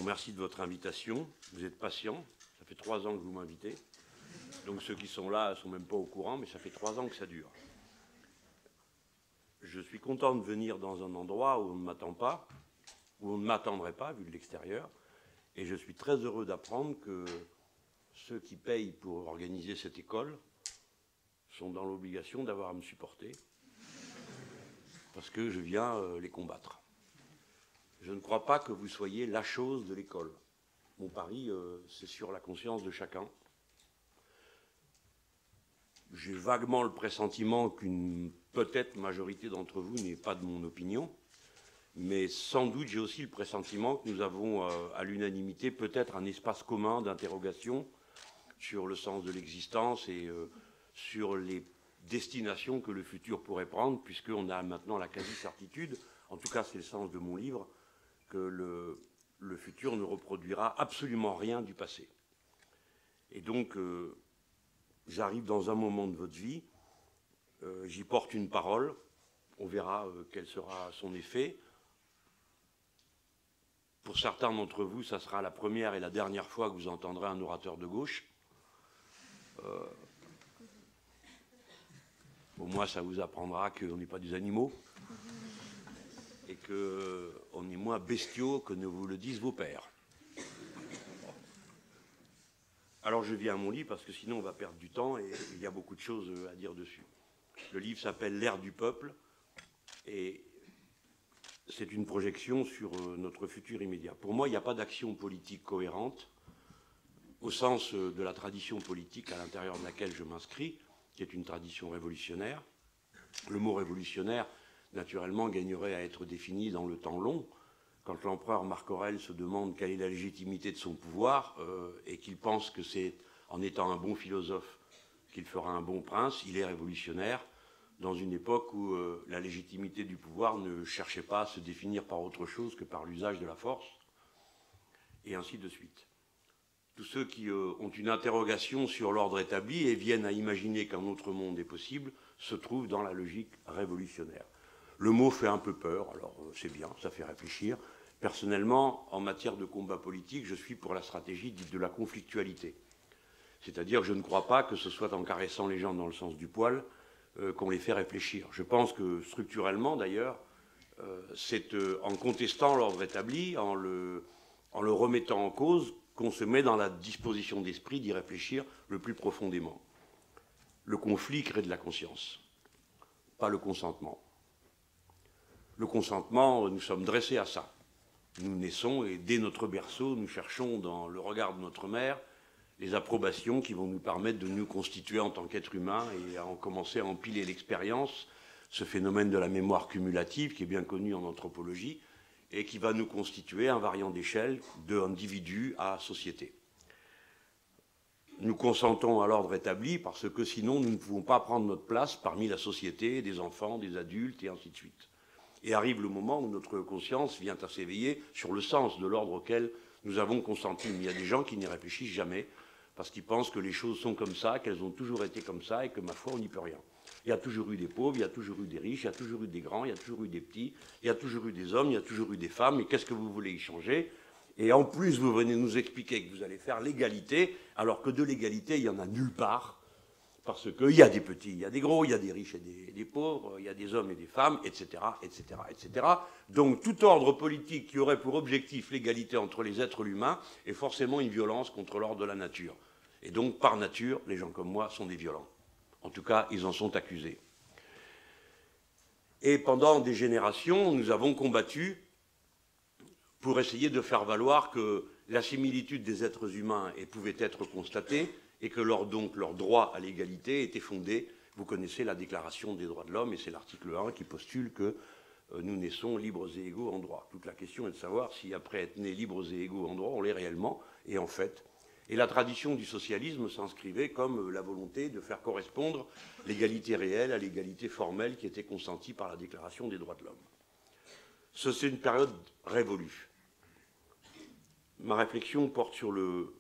Merci de votre invitation. Vous êtes patient. Ça fait 3 ans que vous m'invitez. Donc ceux qui sont là ne sont même pas au courant, mais ça fait 3 ans que ça dure. Je suis content de venir dans un endroit où on ne m'attend pas, où on ne m'attendrait pas, vu de l'extérieur. Et je suis très heureux d'apprendre que ceux qui payent pour organiser cette école sont dans l'obligation d'avoir à me supporter, parce que je viens les combattre. Je ne crois pas que vous soyez la chose de l'école. Mon pari, c'est sur la conscience de chacun. J'ai vaguement le pressentiment qu'une peut-être majorité d'entre vous n'est pas de mon opinion, mais sans doute j'ai aussi le pressentiment que nous avons à l'unanimité peut-être un espace commun d'interrogation sur le sens de l'existence et sur les destinations que le futur pourrait prendre, puisqu'on a maintenant la quasi-certitude, en tout cas c'est le sens de mon livre, que le futur ne reproduira absolument rien du passé. Et donc, j'arrive dans un moment de votre vie, j'y porte une parole, on verra quel sera son effet. Pour certains d'entre vous, ça sera la première et la dernière fois que vous entendrez un orateur de gauche. Au moins, ça vous apprendra qu'on n'est pas des animaux et qu'on est moins bestiaux que ne vous le disent vos pères. Alors je viens à mon livre parce que sinon on va perdre du temps et il y a beaucoup de choses à dire dessus. Le livre s'appelle L'ère du peuple et c'est une projection sur notre futur immédiat. Pour moi, il n'y a pas d'action politique cohérente au sens de la tradition politique à l'intérieur de laquelle je m'inscris, qui est une tradition révolutionnaire. Le mot révolutionnaire, naturellement, gagnerait à être défini dans le temps long. Quand l'empereur Marc Aurèle se demande quelle est la légitimité de son pouvoir et qu'il pense que c'est en étant un bon philosophe qu'il fera un bon prince, il est révolutionnaire dans une époque où la légitimité du pouvoir ne cherchait pas à se définir par autre chose que par l'usage de la force, et ainsi de suite. Tous ceux qui ont une interrogation sur l'ordre établi et viennent à imaginer qu'un autre monde est possible se trouvent dans la logique révolutionnaire. Le mot fait un peu peur, alors c'est bien, ça fait réfléchir. Personnellement, en matière de combat politique, je suis pour la stratégie dite de la conflictualité. C'est-à-dire que je ne crois pas que ce soit en caressant les gens dans le sens du poil qu'on les fait réfléchir. Je pense que structurellement, d'ailleurs, c'est en contestant l'ordre établi, en le remettant en cause, qu'on se met dans la disposition d'esprit d'y réfléchir le plus profondément. Le conflit crée de la conscience, pas le consentement. Le consentement, nous sommes dressés à ça. Nous naissons et dès notre berceau, nous cherchons dans le regard de notre mère les approbations qui vont nous permettre de nous constituer en tant qu'être humain et à commencer à empiler l'expérience, ce phénomène de la mémoire cumulative qui est bien connu en anthropologie et qui va nous constituer un variant d'échelle d'individu à société. Nous consentons à l'ordre établi parce que sinon nous ne pouvons pas prendre notre place parmi la société, des enfants, des adultes et ainsi de suite. Et arrive le moment où notre conscience vient à s'éveiller sur le sens de l'ordre auquel nous avons consenti. Mais il y a des gens qui n'y réfléchissent jamais parce qu'ils pensent que les choses sont comme ça, qu'elles ont toujours été comme ça et que, ma foi, on n'y peut rien. Il y a toujours eu des pauvres, il y a toujours eu des riches, il y a toujours eu des grands, il y a toujours eu des petits, il y a toujours eu des hommes, il y a toujours eu des femmes, et qu'est-ce que vous voulez y changer? Et en plus, vous venez nous expliquer que vous allez faire l'égalité, alors que de l'égalité, il n'y en a nulle part. Parce qu'il y a des petits, il y a des gros, il y a des riches et des pauvres, il y a des hommes et des femmes, etc., etc., etc. Donc tout ordre politique qui aurait pour objectif l'égalité entre les êtres humains est forcément une violence contre l'ordre de la nature. Et donc, par nature, les gens comme moi sont des violents. En tout cas, ils en sont accusés. Et pendant des générations, nous avons combattu pour essayer de faire valoir que la similitude des êtres humains pouvait être constatée et que donc leur droit à l'égalité était fondé. Vous connaissez la Déclaration des droits de l'homme et c'est l'article 1 qui postule que nous naissons libres et égaux en droit. Toute la question est de savoir si après être nés libres et égaux en droit, on l'est réellement, et en fait. Et la tradition du socialisme s'inscrivait comme la volonté de faire correspondre l'égalité réelle à l'égalité formelle qui était consentie par la Déclaration des droits de l'homme. C'est une période révolue. Ma réflexion porte sur le...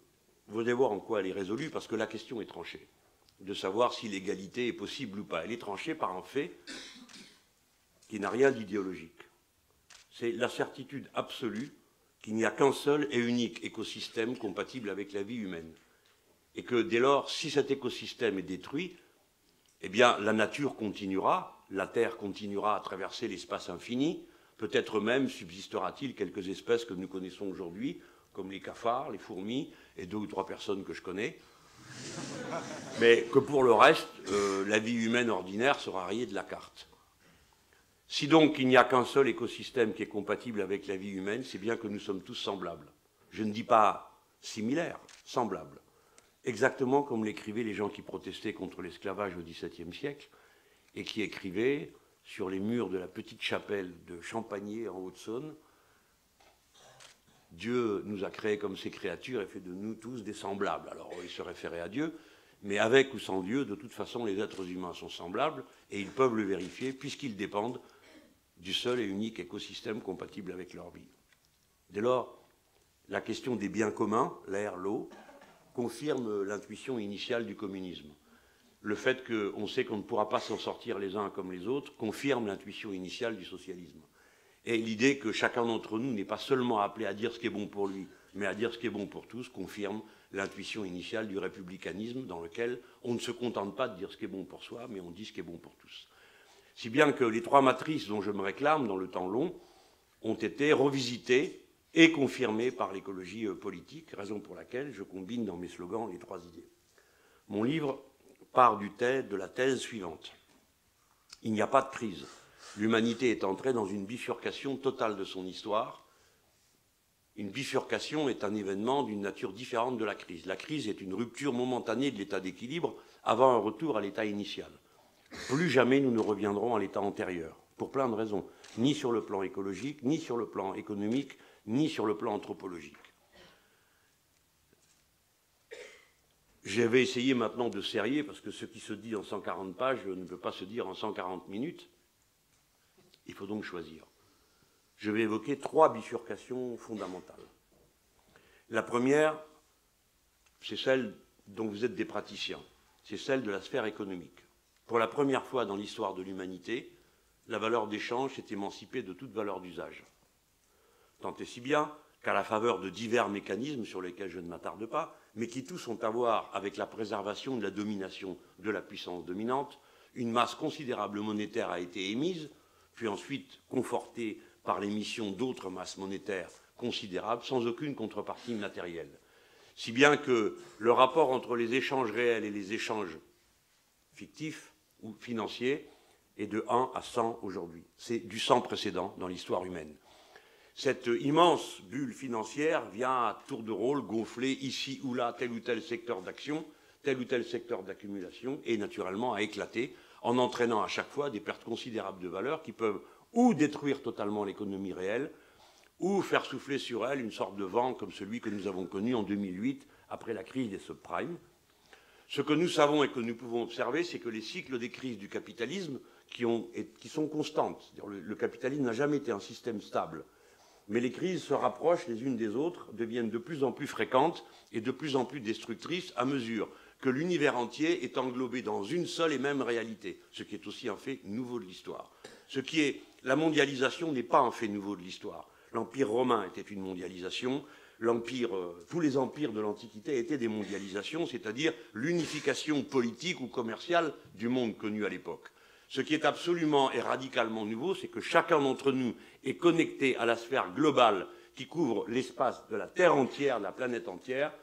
Vous allez voir en quoi elle est résolue, parce que la question est tranchée, de savoir si l'égalité est possible ou pas. Elle est tranchée par un fait qui n'a rien d'idéologique. C'est la certitude absolue qu'il n'y a qu'un seul et unique écosystème compatible avec la vie humaine. Et que dès lors, si cet écosystème est détruit, eh bien la nature continuera, la Terre continuera à traverser l'espace infini, peut-être même subsistera-t-il quelques espèces que nous connaissons aujourd'hui, comme les cafards, les fourmis et 2 ou 3 personnes que je connais, mais que pour le reste, la vie humaine ordinaire sera rayée de la carte. Si donc il n'y a qu'un seul écosystème qui est compatible avec la vie humaine, c'est bien que nous sommes tous semblables. Je ne dis pas similaires, semblables. Exactement comme l'écrivaient les gens qui protestaient contre l'esclavage au XVIIe siècle et qui écrivaient sur les murs de la petite chapelle de Champagné en Haute-Saône, Dieu nous a créés comme ses créatures et fait de nous tous des semblables. Alors ils se référaient à Dieu, mais avec ou sans Dieu, de toute façon, les êtres humains sont semblables et ils peuvent le vérifier puisqu'ils dépendent du seul et unique écosystème compatible avec leur vie. Dès lors, la question des biens communs, l'air, l'eau, confirme l'intuition initiale du communisme. Le fait qu'on sait qu'on ne pourra pas s'en sortir les uns comme les autres confirme l'intuition initiale du socialisme. Et l'idée que chacun d'entre nous n'est pas seulement appelé à dire ce qui est bon pour lui, mais à dire ce qui est bon pour tous, confirme l'intuition initiale du républicanisme dans lequel on ne se contente pas de dire ce qui est bon pour soi, mais on dit ce qui est bon pour tous. Si bien que les 3 matrices dont je me réclame dans le temps long ont été revisitées et confirmées par l'écologie politique, raison pour laquelle je combine dans mes slogans les 3 idées. Mon livre part de la thèse suivante. Il n'y a pas de crise. L'humanité est entrée dans une bifurcation totale de son histoire. Une bifurcation est un événement d'une nature différente de la crise. La crise est une rupture momentanée de l'état d'équilibre avant un retour à l'état initial. Plus jamais nous ne reviendrons à l'état antérieur, pour plein de raisons, ni sur le plan écologique, ni sur le plan économique, ni sur le plan anthropologique. J'avais essayé maintenant de serrer, parce que ce qui se dit en 140 pages ne peut pas se dire en 140 minutes. Il faut donc choisir. Je vais évoquer 3 bifurcations fondamentales. La première, c'est celle dont vous êtes des praticiens. C'est celle de la sphère économique. Pour la première fois dans l'histoire de l'humanité, la valeur d'échange s'est émancipée de toute valeur d'usage. Tant et si bien qu'à la faveur de divers mécanismes sur lesquels je ne m'attarde pas, mais qui tous ont à voir avec la préservation de la domination de la puissance dominante, une masse considérable monétaire a été émise, puis ensuite confortée par l'émission d'autres masses monétaires considérables, sans aucune contrepartie matérielle. Si bien que le rapport entre les échanges réels et les échanges fictifs ou financiers est de 1 à 100 aujourd'hui. C'est du sans précédent dans l'histoire humaine. Cette immense bulle financière vient à tour de rôle gonfler ici ou là tel ou tel secteur d'action, tel ou tel secteur d'accumulation, et naturellement à éclater en entraînant à chaque fois des pertes considérables de valeur qui peuvent ou détruire totalement l'économie réelle, ou faire souffler sur elle une sorte de vent comme celui que nous avons connu en 2008 après la crise des subprimes. Ce que nous savons et que nous pouvons observer, c'est que les cycles des crises du capitalisme, qui sont constantes, le capitalisme n'a jamais été un système stable, mais les crises se rapprochent les unes des autres, deviennent de plus en plus fréquentes et de plus en plus destructrices à mesure que l'univers entier est englobé dans une seule et même réalité, ce qui est aussi un fait nouveau de l'histoire. La mondialisation n'est pas un fait nouveau de l'histoire. L'Empire romain était une mondialisation, tous les empires de l'Antiquité étaient des mondialisations, c'est-à-dire l'unification politique ou commerciale du monde connu à l'époque. Ce qui est absolument et radicalement nouveau, c'est que chacun d'entre nous est connecté à la sphère globale qui couvre l'espace de la Terre entière, de la planète entière,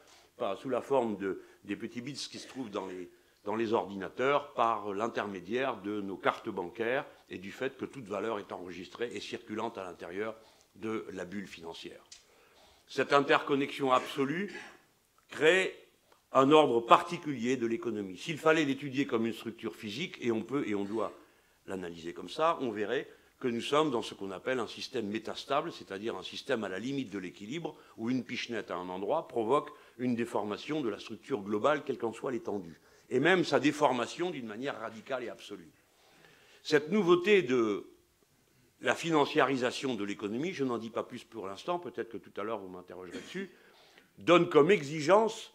sous la forme des petits bits qui se trouvent dans les ordinateurs, par l'intermédiaire de nos cartes bancaires et du fait que toute valeur est enregistrée et circulante à l'intérieur de la bulle financière. Cette interconnexion absolue crée un ordre particulier de l'économie. S'il fallait l'étudier comme une structure physique, et on peut et on doit l'analyser comme ça, on verrait que nous sommes dans ce qu'on appelle un système métastable, c'est-à-dire un système à la limite de l'équilibre, où une pichenette à un endroit provoque une déformation de la structure globale, quelle qu'en soit l'étendue, et même sa déformation d'une manière radicale et absolue. Cette nouveauté de la financiarisation de l'économie, je n'en dis pas plus pour l'instant, peut-être que tout à l'heure vous m'interrogerez dessus, donne comme exigence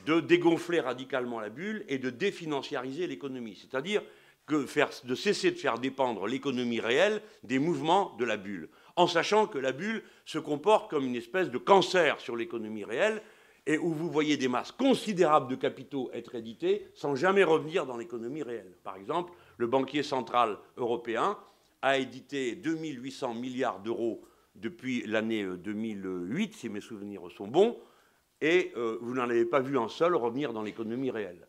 de dégonfler radicalement la bulle et de définanciariser l'économie, c'est-à-dire de cesser de faire dépendre l'économie réelle des mouvements de la bulle. en sachant que la bulle se comporte comme une espèce de cancer sur l'économie réelle, et où vous voyez des masses considérables de capitaux être édités sans jamais revenir dans l'économie réelle. Par exemple, le banquier central européen a édité 2800 milliards d'euros depuis l'année 2008, si mes souvenirs sont bons, et vous n'en avez pas vu un seul revenir dans l'économie réelle.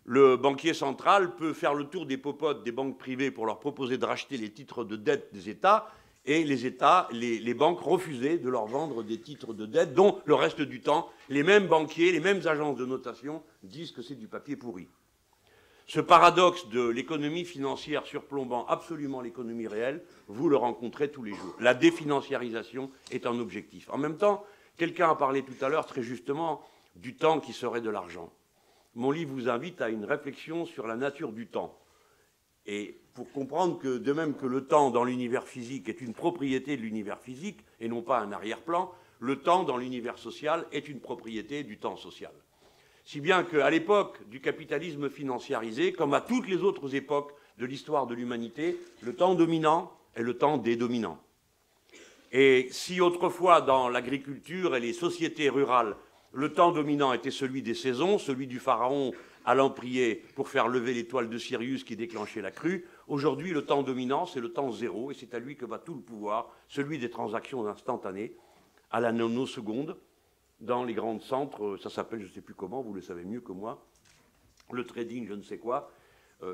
Le banquier central peut faire le tour des popotes des banques privées pour leur proposer de racheter les titres de dette des États, et les États, les banques refusaient de leur vendre des titres de dette, dont le reste du temps, les mêmes banquiers, les mêmes agences de notation disent que c'est du papier pourri. Ce paradoxe de l'économie financière surplombant absolument l'économie réelle, vous le rencontrez tous les jours. La définanciarisation est un objectif. En même temps, quelqu'un a parlé tout à l'heure très justement du temps qui serait de l'argent. Mon livre vous invite à une réflexion sur la nature du temps. Et pour comprendre que, de même que le temps dans l'univers physique est une propriété de l'univers physique et non pas un arrière-plan, le temps dans l'univers social est une propriété du temps social. Si bien qu'à l'époque du capitalisme financiarisé, comme à toutes les autres époques de l'histoire de l'humanité, le temps dominant est le temps des dominants. Et si autrefois dans l'agriculture et les sociétés rurales, le temps dominant était celui des saisons, celui du pharaon allant prier pour faire lever l'étoile de Sirius qui déclenchait la crue, aujourd'hui le temps dominant c'est le temps zéro et c'est à lui que va tout le pouvoir, celui des transactions instantanées, à la nanoseconde, dans les grands centres, ça s'appelle je ne sais plus comment, vous le savez mieux que moi, le trading je ne sais quoi,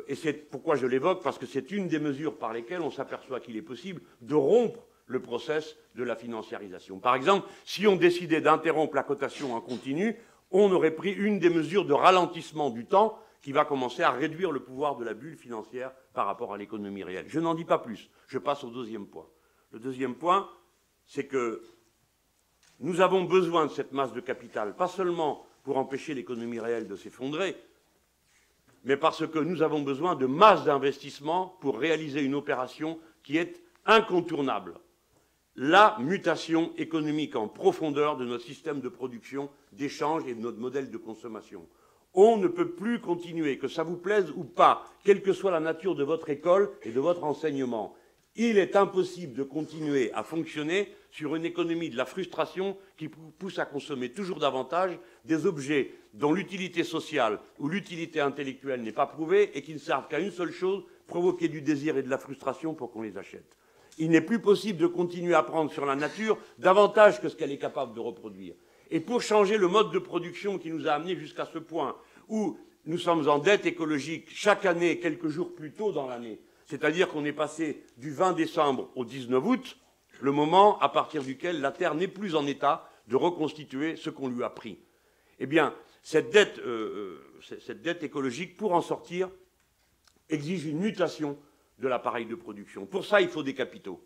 et c'est pourquoi je l'évoque, parce que c'est une des mesures par lesquelles on s'aperçoit qu'il est possible de rompre le process de la financiarisation. Par exemple, si on décidait d'interrompre la cotation en continu, on aurait pris une des mesures de ralentissement du temps qui va commencer à réduire le pouvoir de la bulle financière par rapport à l'économie réelle. Je n'en dis pas plus, je passe au deuxième point. Le deuxième point, c'est que nous avons besoin de cette masse de capital, pas seulement pour empêcher l'économie réelle de s'effondrer, mais parce que nous avons besoin de masse d'investissement pour réaliser une opération qui est incontournable. La mutation économique en profondeur de notre système de production, d'échange et de notre modèle de consommation. On ne peut plus continuer, que ça vous plaise ou pas, quelle que soit la nature de votre école et de votre enseignement. Il est impossible de continuer à fonctionner sur une économie de la frustration qui pousse à consommer toujours davantage des objets dont l'utilité sociale ou l'utilité intellectuelle n'est pas prouvée et qui ne servent qu'à une seule chose, provoquer du désir et de la frustration pour qu'on les achète. Il n'est plus possible de continuer à prendre sur la nature davantage que ce qu'elle est capable de reproduire. Et pour changer le mode de production qui nous a amenés jusqu'à ce point où nous sommes en dette écologique chaque année, quelques jours plus tôt dans l'année, c'est-à-dire qu'on est passé du 20 décembre au 19 août, le moment à partir duquel la Terre n'est plus en état de reconstituer ce qu'on lui a pris. Eh bien, cette dette écologique, pour en sortir, exige une mutation de l'appareil de production. Pour ça, il faut des capitaux.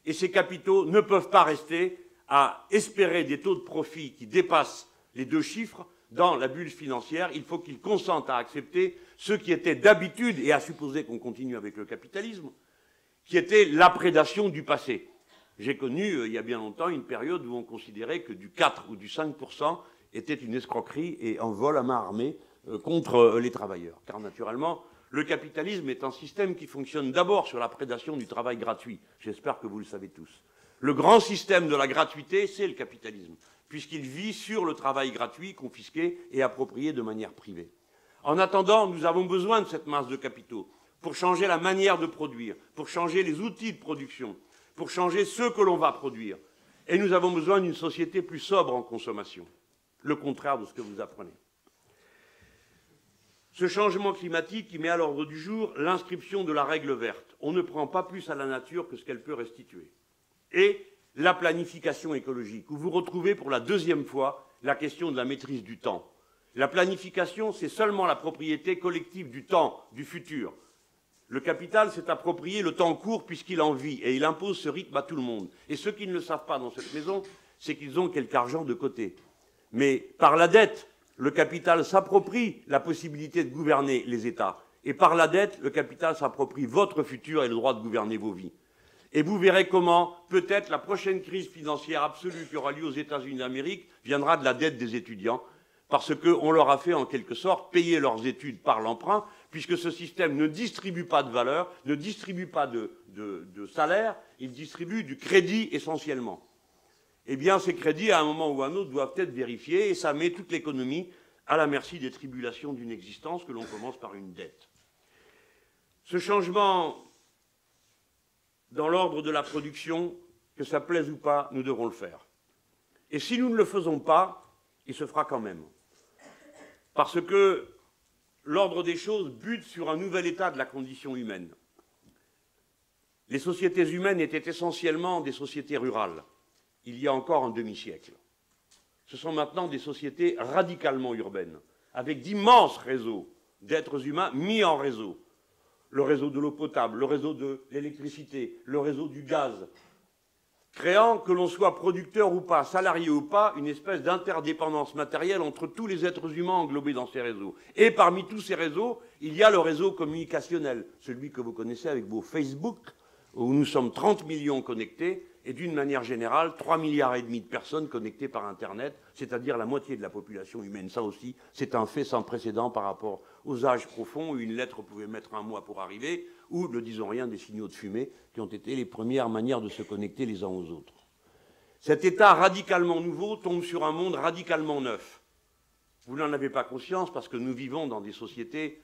Et ces capitaux ne peuvent pas rester à espérer des taux de profit qui dépassent les 2 chiffres dans la bulle financière. Il faut qu'ils consentent à accepter ce qui était d'habitude, et à supposer qu'on continue avec le capitalisme, qui était la prédation du passé. J'ai connu, il y a bien longtemps, une période où on considérait que du 4 ou du 5% était une escroquerie et un vol à main armée contre les travailleurs. Car naturellement, le capitalisme est un système qui fonctionne d'abord sur la prédation du travail gratuit. J'espère que vous le savez tous. Le grand système de la gratuité, c'est le capitalisme, puisqu'il vit sur le travail gratuit, confisqué et approprié de manière privée. En attendant, nous avons besoin de cette masse de capitaux pour changer la manière de produire, pour changer les outils de production, pour changer ce que l'on va produire. Et nous avons besoin d'une société plus sobre en consommation, le contraire de ce que vous apprenez. Ce changement climatique qui met à l'ordre du jour l'inscription de la règle verte. On ne prend pas plus à la nature que ce qu'elle peut restituer. Et la planification écologique, où vous retrouvez pour la 2e fois la question de la maîtrise du temps. La planification, c'est seulement la propriété collective du temps, du futur. Le capital s'est approprié le temps court puisqu'il en vit, et il impose ce rythme à tout le monde. Et ceux qui ne le savent pas dans cette maison, c'est qu'ils ont quelque argent de côté. Mais par la dette, le capital s'approprie la possibilité de gouverner les États. Et par la dette, le capital s'approprie votre futur et le droit de gouverner vos vies. Et vous verrez comment, peut-être, la prochaine crise financière absolue qui aura lieu aux États-Unis d'Amérique viendra de la dette des étudiants, parce qu'on leur a fait, en quelque sorte, payer leurs études par l'emprunt, puisque ce système ne distribue pas de valeur, ne distribue pas de salaire, il distribue du crédit essentiellement. Eh bien, ces crédits, à un moment ou à un autre, doivent être vérifiés, et ça met toute l'économie à la merci des tribulations d'une existence que l'on commence par une dette. Ce changement dans l'ordre de la production, que ça plaise ou pas, nous devons le faire. Et si nous ne le faisons pas, il se fera quand même. Parce que l'ordre des choses bute sur un nouvel état de la condition humaine. Les sociétés humaines étaient essentiellement des sociétés rurales, il y a encore un demi-siècle. Ce sont maintenant des sociétés radicalement urbaines, avec d'immenses réseaux d'êtres humains mis en réseau. Le réseau de l'eau potable, le réseau de l'électricité, le réseau du gaz, créant, que l'on soit producteur ou pas, salarié ou pas, une espèce d'interdépendance matérielle entre tous les êtres humains englobés dans ces réseaux. Et parmi tous ces réseaux, il y a le réseau communicationnel, celui que vous connaissez avec vos Facebook, où nous sommes 30 millions connectés, et d'une manière générale, 3,5 milliards de personnes connectées par Internet, c'est-à-dire la moitié de la population humaine. Ça aussi, c'est un fait sans précédent par rapport aux âges profonds où une lettre pouvait mettre un mois pour arriver, ou, ne disons rien, des signaux de fumée qui ont été les premières manières de se connecter les uns aux autres. Cet état radicalement nouveau tombe sur un monde radicalement neuf. Vous n'en avez pas conscience parce que nous vivons dans des sociétés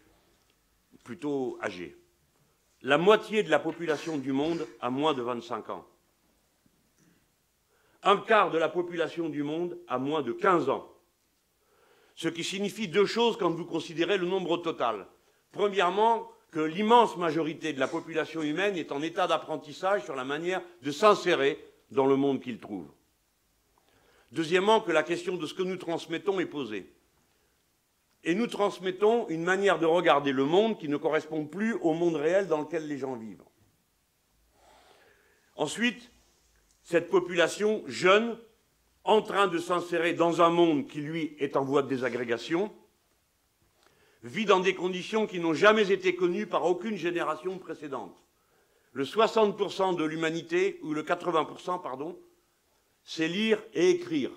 plutôt âgées. La moitié de la population du monde a moins de 25 ans. Un quart de la population du monde a moins de 15 ans. Ce qui signifie deux choses quand vous considérez le nombre total. Premièrement, que l'immense majorité de la population humaine est en état d'apprentissage sur la manière de s'insérer dans le monde qu'il trouve. Deuxièmement, que la question de ce que nous transmettons est posée. Et nous transmettons une manière de regarder le monde qui ne correspond plus au monde réel dans lequel les gens vivent. Ensuite, cette population jeune, en train de s'insérer dans un monde qui, lui, est en voie de désagrégation, vit dans des conditions qui n'ont jamais été connues par aucune génération précédente. Le 60% de l'humanité, ou le 80%, pardon, c'est lire et écrire,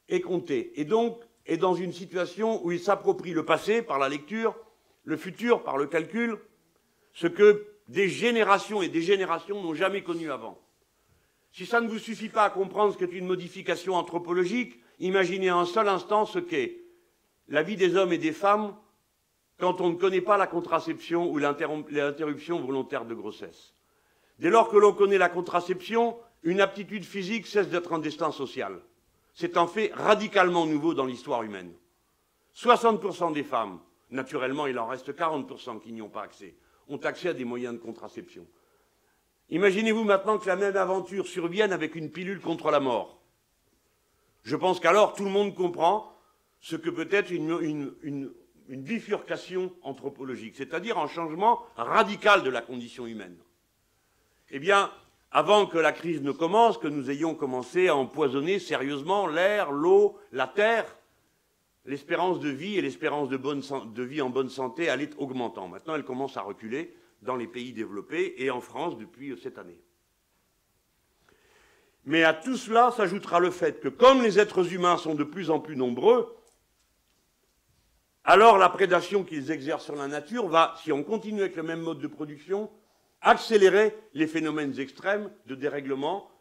et compter. Et donc, est dans une situation où il s'approprie le passé par la lecture, le futur par le calcul, ce que des générations et des générations n'ont jamais connu avant. Si ça ne vous suffit pas à comprendre ce qu'est une modification anthropologique, imaginez un seul instant ce qu'est la vie des hommes et des femmes quand on ne connaît pas la contraception ou l'interruption volontaire de grossesse. Dès lors que l'on connaît la contraception, une aptitude physique cesse d'être un destin social. C'est un fait radicalement nouveau dans l'histoire humaine. 60% des femmes, naturellement il en reste 40% qui n'y ont pas accès, ont accès à des moyens de contraception. Imaginez-vous maintenant que la même aventure survienne avec une pilule contre la mort. Je pense qu'alors tout le monde comprend ce que peut être une bifurcation anthropologique, c'est-à-dire un changement radical de la condition humaine. Eh bien, avant que la crise ne commence, que nous ayons commencé à empoisonner sérieusement l'air, l'eau, la terre, l'espérance de vie et l'espérance de vie en bonne santé allait augmentant. Maintenant, elle commence à reculer dans les pays développés et en France depuis cette année. Mais à tout cela s'ajoutera le fait que comme les êtres humains sont de plus en plus nombreux, alors la prédation qu'ils exercent sur la nature va, si on continue avec le même mode de production, accélérer les phénomènes extrêmes de dérèglement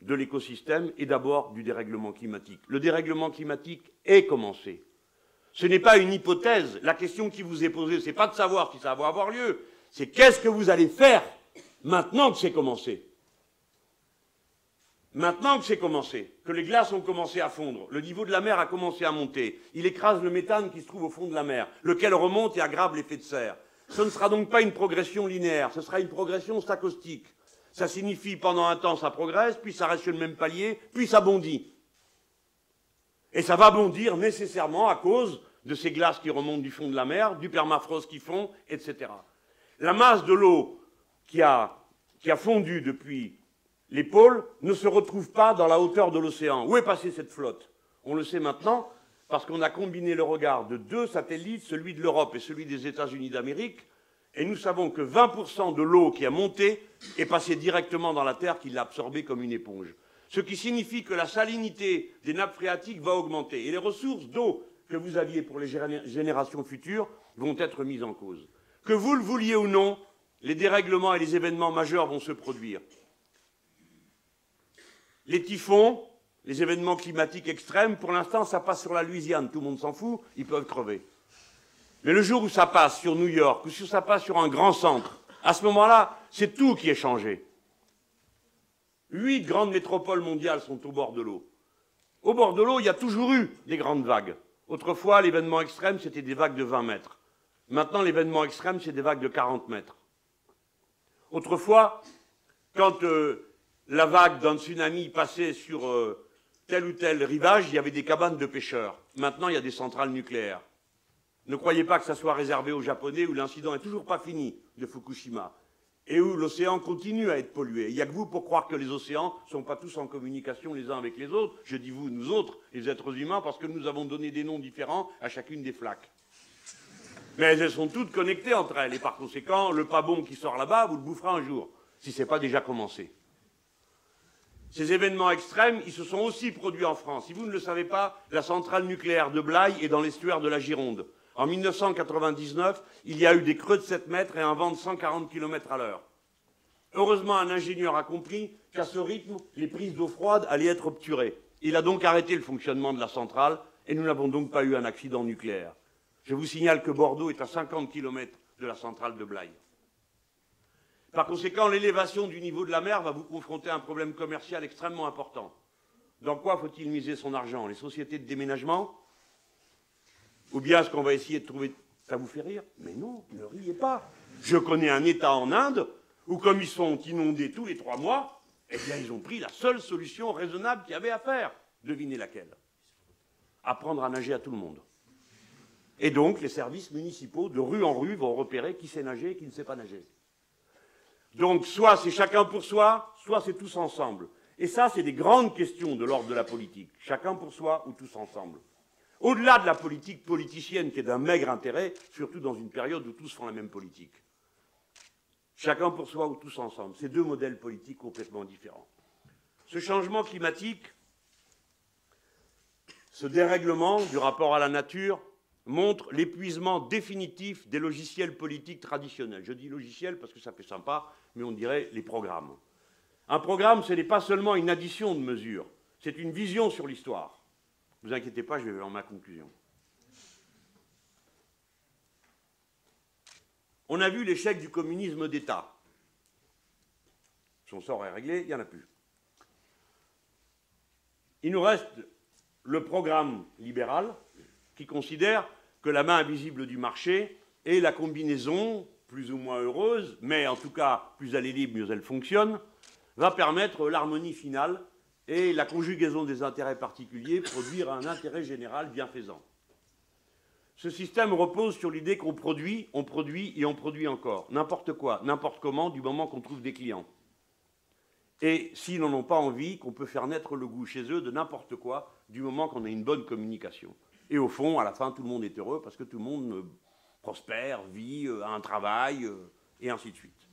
de l'écosystème et d'abord du dérèglement climatique. Le dérèglement climatique est commencé. Ce n'est pas une hypothèse. La question qui vous est posée, ce n'est pas de savoir si ça va avoir lieu, c'est qu'est-ce que vous allez faire maintenant que c'est commencé. Maintenant que c'est commencé, que les glaces ont commencé à fondre, le niveau de la mer a commencé à monter, il écrase le méthane qui se trouve au fond de la mer, lequel remonte et aggrave l'effet de serre. Ce ne sera donc pas une progression linéaire, ce sera une progression statistique. Ça signifie pendant un temps ça progresse, puis ça reste sur le même palier, puis ça bondit. Et ça va bondir nécessairement à cause de ces glaces qui remontent du fond de la mer, du permafrost qui fond, etc. La masse de l'eau qui a fondu depuis les pôles ne se retrouve pas dans la hauteur de l'océan. Où est passée cette flotte? On le sait maintenant parce qu'on a combiné le regard de deux satellites, celui de l'Europe et celui des États-Unis d'Amérique, et nous savons que 20% de l'eau qui a monté est passée directement dans la Terre qui l'a absorbée comme une éponge. Ce qui signifie que la salinité des nappes phréatiques va augmenter. Et les ressources d'eau que vous aviez pour les générations futures vont être mises en cause. Que vous le vouliez ou non, les dérèglements et les événements majeurs vont se produire. Les typhons, les événements climatiques extrêmes, pour l'instant, ça passe sur la Louisiane, tout le monde s'en fout, ils peuvent crever. Mais le jour où ça passe sur New York, ou si ça passe sur un grand centre, à ce moment-là, c'est tout qui est changé. 8 grandes métropoles mondiales sont au bord de l'eau. Au bord de l'eau, il y a toujours eu des grandes vagues. Autrefois, l'événement extrême, c'était des vagues de 20 mètres. Maintenant, l'événement extrême, c'est des vagues de 40 mètres. Autrefois, quand la vague d'un tsunami passait sur tel ou tel rivage, il y avait des cabanes de pêcheurs. Maintenant, il y a des centrales nucléaires. Ne croyez pas que ça soit réservé aux Japonais, où l'incident n'est toujours pas fini de Fukushima, et où l'océan continue à être pollué. Il n'y a que vous pour croire que les océans ne sont pas tous en communication les uns avec les autres. Je dis vous, nous autres, les êtres humains, parce que nous avons donné des noms différents à chacune des flaques. Mais elles sont toutes connectées entre elles, et par conséquent, le pas bon qui sort là-bas, vous le boufferez un jour, si ce n'est pas déjà commencé. Ces événements extrêmes, ils se sont aussi produits en France. Si vous ne le savez pas, la centrale nucléaire de Blaye est dans l'estuaire de la Gironde. En 1999, il y a eu des creux de 7 mètres et un vent de 140 km à l'heure. Heureusement, un ingénieur a compris qu'à ce rythme, les prises d'eau froide allaient être obturées. Il a donc arrêté le fonctionnement de la centrale et nous n'avons donc pas eu un accident nucléaire. Je vous signale que Bordeaux est à 50 km de la centrale de Blaye. Par conséquent, l'élévation du niveau de la mer va vous confronter à un problème commercial extrêmement important. Dans quoi faut-il miser son argent? Les sociétés de déménagement? Ou bien est-ce qu'on va essayer de trouver... Ça vous fait rire? Mais non, ne riez pas. Je connais un État en Inde où, comme ils sont inondés tous les 3 mois, eh bien, ils ont pris la seule solution raisonnable qu'il y avait à faire. Devinez laquelle? Apprendre à nager à tout le monde. Et donc, les services municipaux, de rue en rue, vont repérer qui sait nager et qui ne sait pas nager. Donc, soit c'est chacun pour soi, soit c'est tous ensemble. Et ça, c'est des grandes questions de l'ordre de la politique. Chacun pour soi ou tous ensemble. Au-delà de la politique politicienne qui est d'un maigre intérêt, surtout dans une période où tous font la même politique. Chacun pour soi ou tous ensemble. C'est deux modèles politiques complètement différents. Ce changement climatique, ce dérèglement du rapport à la nature, montre l'épuisement définitif des logiciels politiques traditionnels. Je dis logiciels parce que ça fait sympa, mais on dirait les programmes. Un programme, ce n'est pas seulement une addition de mesures, c'est une vision sur l'histoire. Ne vous inquiétez pas, je vais vers ma conclusion. On a vu l'échec du communisme d'État. Son sort est réglé, il n'y en a plus. Il nous reste le programme libéral qui considère que la main invisible du marché est la combinaison, plus ou moins heureuse, mais en tout cas, plus elle est libre, mieux elle fonctionne, va permettre l'harmonie finale et la conjugaison des intérêts particuliers produire un intérêt général bienfaisant. Ce système repose sur l'idée qu'on produit et on produit encore. N'importe quoi, n'importe comment, du moment qu'on trouve des clients. Et s'ils n'en ont pas envie, qu'on peut faire naître le goût chez eux de n'importe quoi, du moment qu'on a une bonne communication. Et au fond, à la fin, tout le monde est heureux parce que tout le monde prospère, vit, a un travail, et ainsi de suite.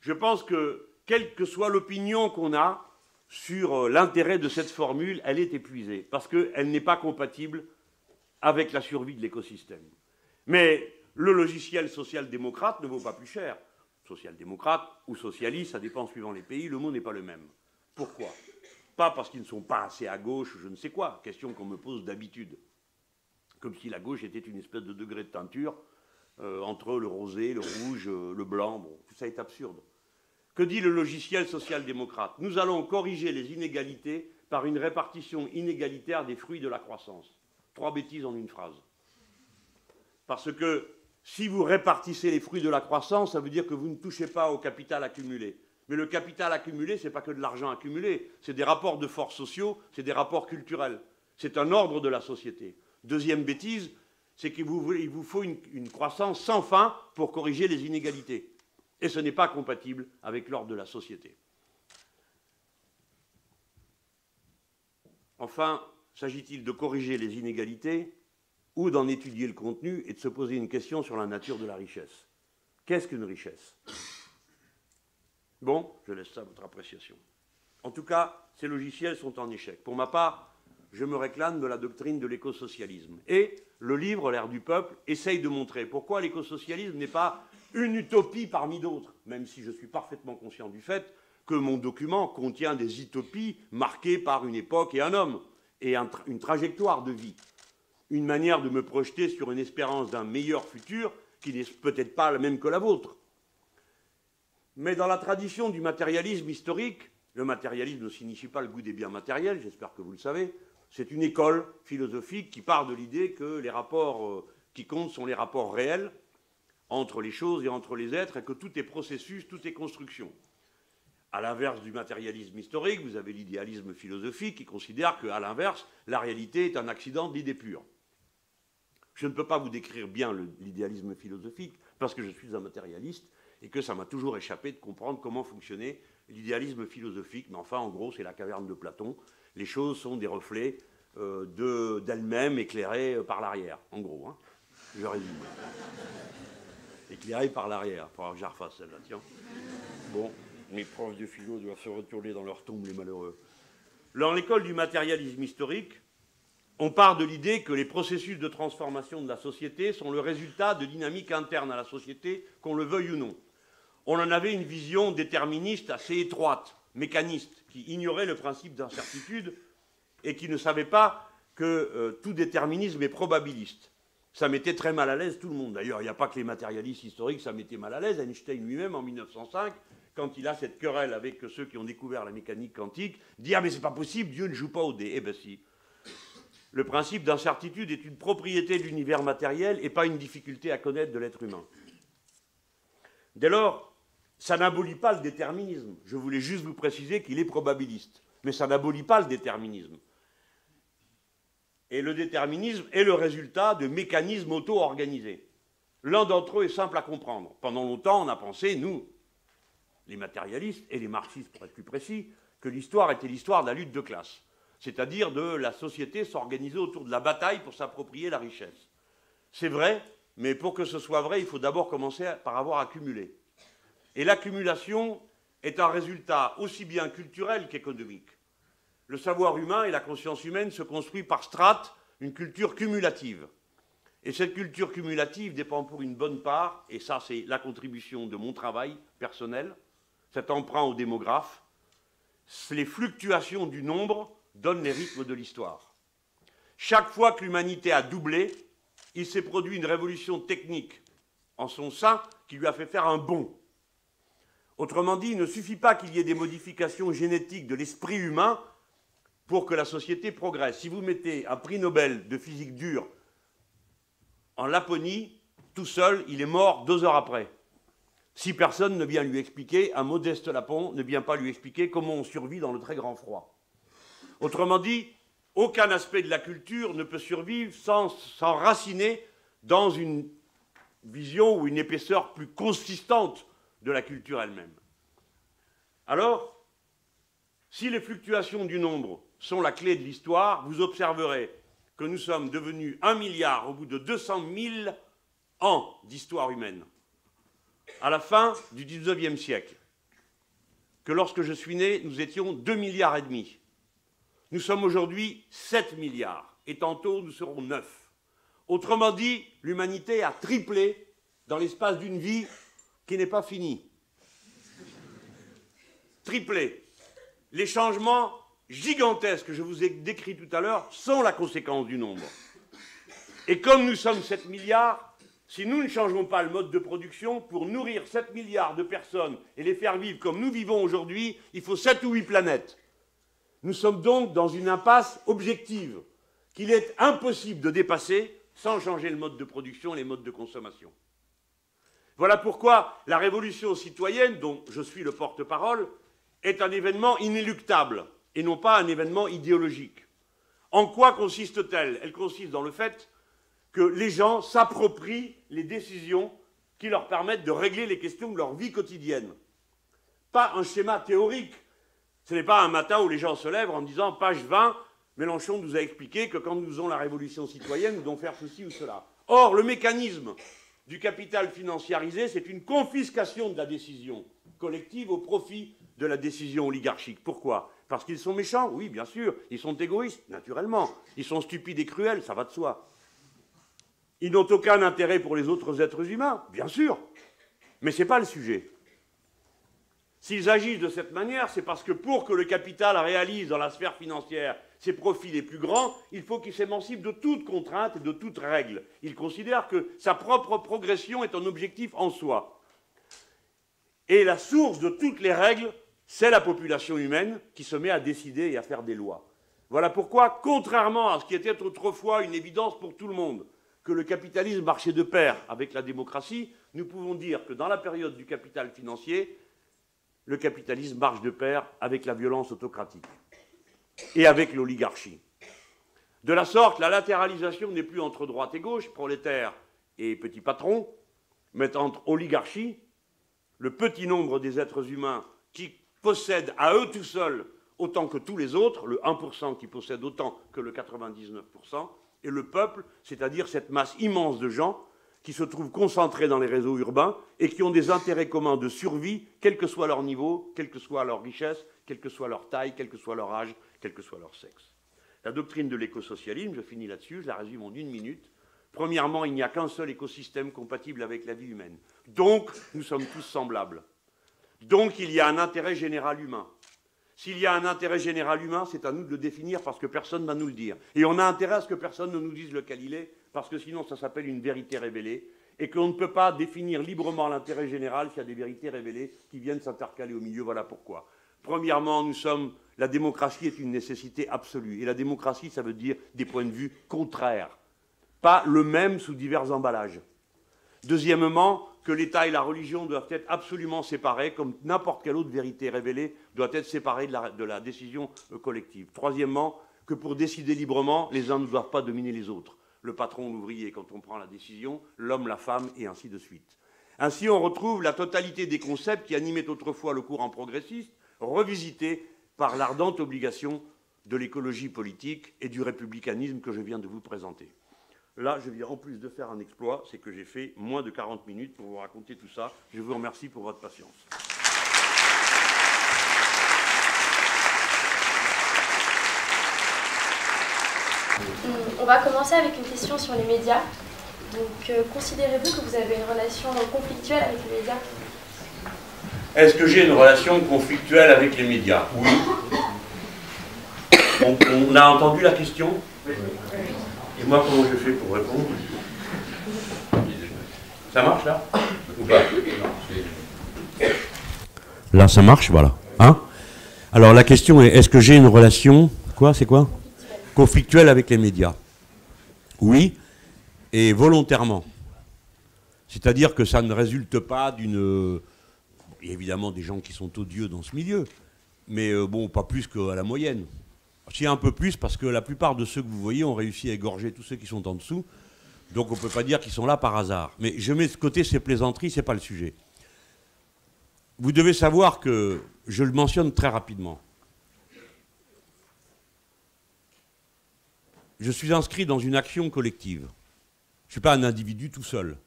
Je pense que, quelle que soit l'opinion qu'on a sur l'intérêt de cette formule, elle est épuisée, parce qu'elle n'est pas compatible avec la survie de l'écosystème. Mais le logiciel social-démocrate ne vaut pas plus cher. Social-démocrate ou socialiste, ça dépend suivant les pays, le mot n'est pas le même. Pourquoi? Pas parce qu'ils ne sont pas assez à gauche ou je ne sais quoi, question qu'on me pose d'habitude. Comme si la gauche était une espèce de degré de teinture entre le rosé, le rouge, le blanc. Bon, tout ça est absurde. Que dit le logiciel social-démocrate? Nous allons corriger les inégalités par une répartition inégalitaire des fruits de la croissance. 3 bêtises en une phrase. Parce que si vous répartissez les fruits de la croissance, ça veut dire que vous ne touchez pas au capital accumulé. Mais le capital accumulé, ce n'est pas que de l'argent accumulé, c'est des rapports de force sociaux, c'est des rapports culturels. C'est un ordre de la société. Deuxième bêtise, c'est qu'il vous faut une croissance sans fin pour corriger les inégalités. Et ce n'est pas compatible avec l'ordre de la société. Enfin, s'agit-il de corriger les inégalités ou d'en étudier le contenu et de se poser une question sur la nature de la richesse? Qu'est-ce qu'une richesse? Bon, je laisse ça à votre appréciation. En tout cas, ces logiciels sont en échec. Pour ma part, je me réclame de la doctrine de l'écosocialisme. Et le livre, L'ère du peuple, essaye de montrer pourquoi l'écosocialisme n'est pas une utopie parmi d'autres, même si je suis parfaitement conscient du fait que mon document contient des utopies marquées par une époque et un homme, et une trajectoire de vie, une manière de me projeter sur une espérance d'un meilleur futur qui n'est peut-être pas la même que la vôtre. Mais dans la tradition du matérialisme historique, le matérialisme ne signifie pas le goût des biens matériels, j'espère que vous le savez, c'est une école philosophique qui part de l'idée que les rapports qui comptent sont les rapports réels entre les choses et entre les êtres, et que tout est processus, tout est construction. À l'inverse du matérialisme historique, vous avez l'idéalisme philosophique qui considère qu'à l'inverse, la réalité est un accident d'idées pures. Je ne peux pas vous décrire bien l'idéalisme philosophique parce que je suis un matérialiste et que ça m'a toujours échappé de comprendre comment fonctionnait l'idéalisme philosophique. Mais enfin, en gros, c'est la caverne de Platon. Les choses sont des reflets d'elles-mêmes éclairées par l'arrière, en gros. Hein. Je résume. Éclairées par l'arrière. Il faudra que je la refasse celle-là, tiens. Bon, mes profs de philo doivent se retourner dans leur tombe, les malheureux. Dans l'école du matérialisme historique, on part de l'idée que les processus de transformation de la société sont le résultat de dynamiques internes à la société, qu'on le veuille ou non. On en avait une vision déterministe assez étroite, mécaniste, qui ignorait le principe d'incertitude et qui ne savait pas que tout déterminisme est probabiliste. Ça mettait très mal à l'aise tout le monde. D'ailleurs, il n'y a pas que les matérialistes historiques, ça mettait mal à l'aise. Einstein lui-même, en 1905, quand il a cette querelle avec ceux qui ont découvert la mécanique quantique, dit « Ah mais c'est pas possible, Dieu ne joue pas au dé ». Eh bien si. Le principe d'incertitude est une propriété de l'univers matériel et pas une difficulté à connaître de l'être humain. Dès lors, ça n'abolit pas le déterminisme. Je voulais juste vous préciser qu'il est probabiliste. Mais ça n'abolit pas le déterminisme. Et le déterminisme est le résultat de mécanismes auto-organisés. L'un d'entre eux est simple à comprendre. Pendant longtemps, on a pensé, nous, les matérialistes et les marxistes pour être plus précis, que l'histoire était l'histoire de la lutte de classe. C'est-à-dire de la société s'organiser autour de la bataille pour s'approprier la richesse. C'est vrai, mais pour que ce soit vrai, il faut d'abord commencer par avoir accumulé. Et l'accumulation est un résultat aussi bien culturel qu'économique. Le savoir humain et la conscience humaine se construisent par strates, une culture cumulative. Et cette culture cumulative dépend pour une bonne part, et ça c'est la contribution de mon travail personnel, cet emprunt au démographe, les fluctuations du nombre donnent les rythmes de l'histoire. Chaque fois que l'humanité a doublé, il s'est produit une révolution technique en son sein qui lui a fait faire un bond. Autrement dit, il ne suffit pas qu'il y ait des modifications génétiques de l'esprit humain pour que la société progresse. Si vous mettez un prix Nobel de physique dure en Laponie, tout seul, il est mort 2 heures après. Si personne ne vient lui expliquer, un Modeste Lapon ne vient pas lui expliquer comment on survit dans le très grand froid. Autrement dit, aucun aspect de la culture ne peut survivre sans s'enraciner dans une vision ou une épaisseur plus consistante de la culture elle-même. Alors, si les fluctuations du nombre sont la clé de l'histoire, vous observerez que nous sommes devenus 1 milliard au bout de 200 000 ans d'histoire humaine, à la fin du XIXe siècle, que lorsque je suis né, nous étions 2,5 milliards. Nous sommes aujourd'hui 7 milliards, et tantôt nous serons 9. Autrement dit, l'humanité a triplé dans l'espace d'une vie qui n'est pas finie. Triplé. Les changements gigantesques que je vous ai décrits tout à l'heure sont la conséquence du nombre. Et comme nous sommes 7 milliards, si nous ne changeons pas le mode de production, pour nourrir 7 milliards de personnes et les faire vivre comme nous vivons aujourd'hui, il faut 7 ou 8 planètes. Nous sommes donc dans une impasse objective qu'il est impossible de dépasser sans changer le mode de production et les modes de consommation. Voilà pourquoi la révolution citoyenne, dont je suis le porte-parole, est un événement inéluctable et non pas un événement idéologique. En quoi consiste-t-elle? Elle consiste dans le fait que les gens s'approprient les décisions qui leur permettent de régler les questions de leur vie quotidienne. Pas un schéma théorique. Ce n'est pas un matin où les gens se lèvent en disant, page 20, Mélenchon nous a expliqué que quand nous faisons la révolution citoyenne, nous devons faire ceci ou cela. Or, le mécanisme du capital financiarisé, c'est une confiscation de la décision collective au profit de la décision oligarchique. Pourquoi? Parce qu'ils sont méchants? Oui, bien sûr. Ils sont égoïstes? Naturellement. Ils sont stupides et cruels? Ça va de soi. Ils n'ont aucun intérêt pour les autres êtres humains? Bien sûr. Mais ce n'est pas le sujet. S'ils agissent de cette manière, c'est parce que pour que le capital réalise dans la sphère financière ses profits les plus grands, il faut qu'il s'émancipe de toute contrainte et de toute règle. Il considère que sa propre progression est un objectif en soi. Et la source de toutes les règles, c'est la population humaine qui se met à décider et à faire des lois. Voilà pourquoi, contrairement à ce qui était autrefois une évidence pour tout le monde, que le capitalisme marchait de pair avec la démocratie, nous pouvons dire que dans la période du capital financier, le capitalisme marche de pair avec la violence autocratique et avec l'oligarchie. De la sorte, la latéralisation n'est plus entre droite et gauche, prolétaires et petits patrons, mais entre oligarchie, le petit nombre des êtres humains qui possèdent à eux tout seuls autant que tous les autres, le 1% qui possède autant que le 99%, et le peuple, c'est-à-dire cette masse immense de gens qui se trouvent concentrés dans les réseaux urbains et qui ont des intérêts communs de survie, quel que soit leur niveau, quelle que soit leur richesse, quelle que soit leur taille, quel que soit leur âge, quel que soit leur sexe. La doctrine de l'écosocialisme, je finis là-dessus, je la résume en 1 minute. Premièrement, il n'y a qu'un seul écosystème compatible avec la vie humaine. Donc, nous sommes tous semblables. Donc, il y a un intérêt général humain. S'il y a un intérêt général humain, c'est à nous de le définir parce que personne ne va nous le dire. Et on a intérêt à ce que personne ne nous dise lequel il est, parce que sinon ça s'appelle une vérité révélée, et qu'on ne peut pas définir librement l'intérêt général s'il y a des vérités révélées qui viennent s'intercaler au milieu. Voilà pourquoi. Premièrement, la démocratie est une nécessité absolue. Et la démocratie, ça veut dire des points de vue contraires. Pas le même sous divers emballages. Deuxièmement, que l'État et la religion doivent être absolument séparés, comme n'importe quelle autre vérité révélée doit être séparée de la décision collective. Troisièmement, que pour décider librement, les uns ne doivent pas dominer les autres. Le patron, l'ouvrier, quand on prend la décision, l'homme, la femme, et ainsi de suite. Ainsi, on retrouve la totalité des concepts qui animaient autrefois le courant progressiste, revisités par l'ardente obligation de l'écologie politique et du républicanisme que je viens de vous présenter. Là, je viens en plus de faire un exploit, c'est que j'ai fait moins de 40 minutes pour vous raconter tout ça. Je vous remercie pour votre patience. On va commencer avec une question sur les médias. Donc, considérez-vous que vous avez une relation conflictuelle avec les médias? Est-ce que j'ai une relation conflictuelle avec les médias? Oui. On a entendu la question? Oui. Et moi, comment je fais pour répondre? Ça marche, là? Ou pas? Là, ça marche, voilà. Hein? Alors, la question est, est-ce que j'ai une relation... Quoi? C'est quoi? Conflictuelle avec les médias? Oui, et volontairement. C'est-à-dire que ça ne résulte pas d'une... Il y a évidemment des gens qui sont odieux dans ce milieu, mais bon, pas plus qu'à la moyenne. Si un peu plus, parce que la plupart de ceux que vous voyez ont réussi à égorger tous ceux qui sont en dessous, donc on ne peut pas dire qu'ils sont là par hasard. Mais je mets de côté ces plaisanteries, ce n'est pas le sujet. Vous devez savoir que, je le mentionne très rapidement, je suis inscrit dans une action collective. Je ne suis pas un individu tout seul.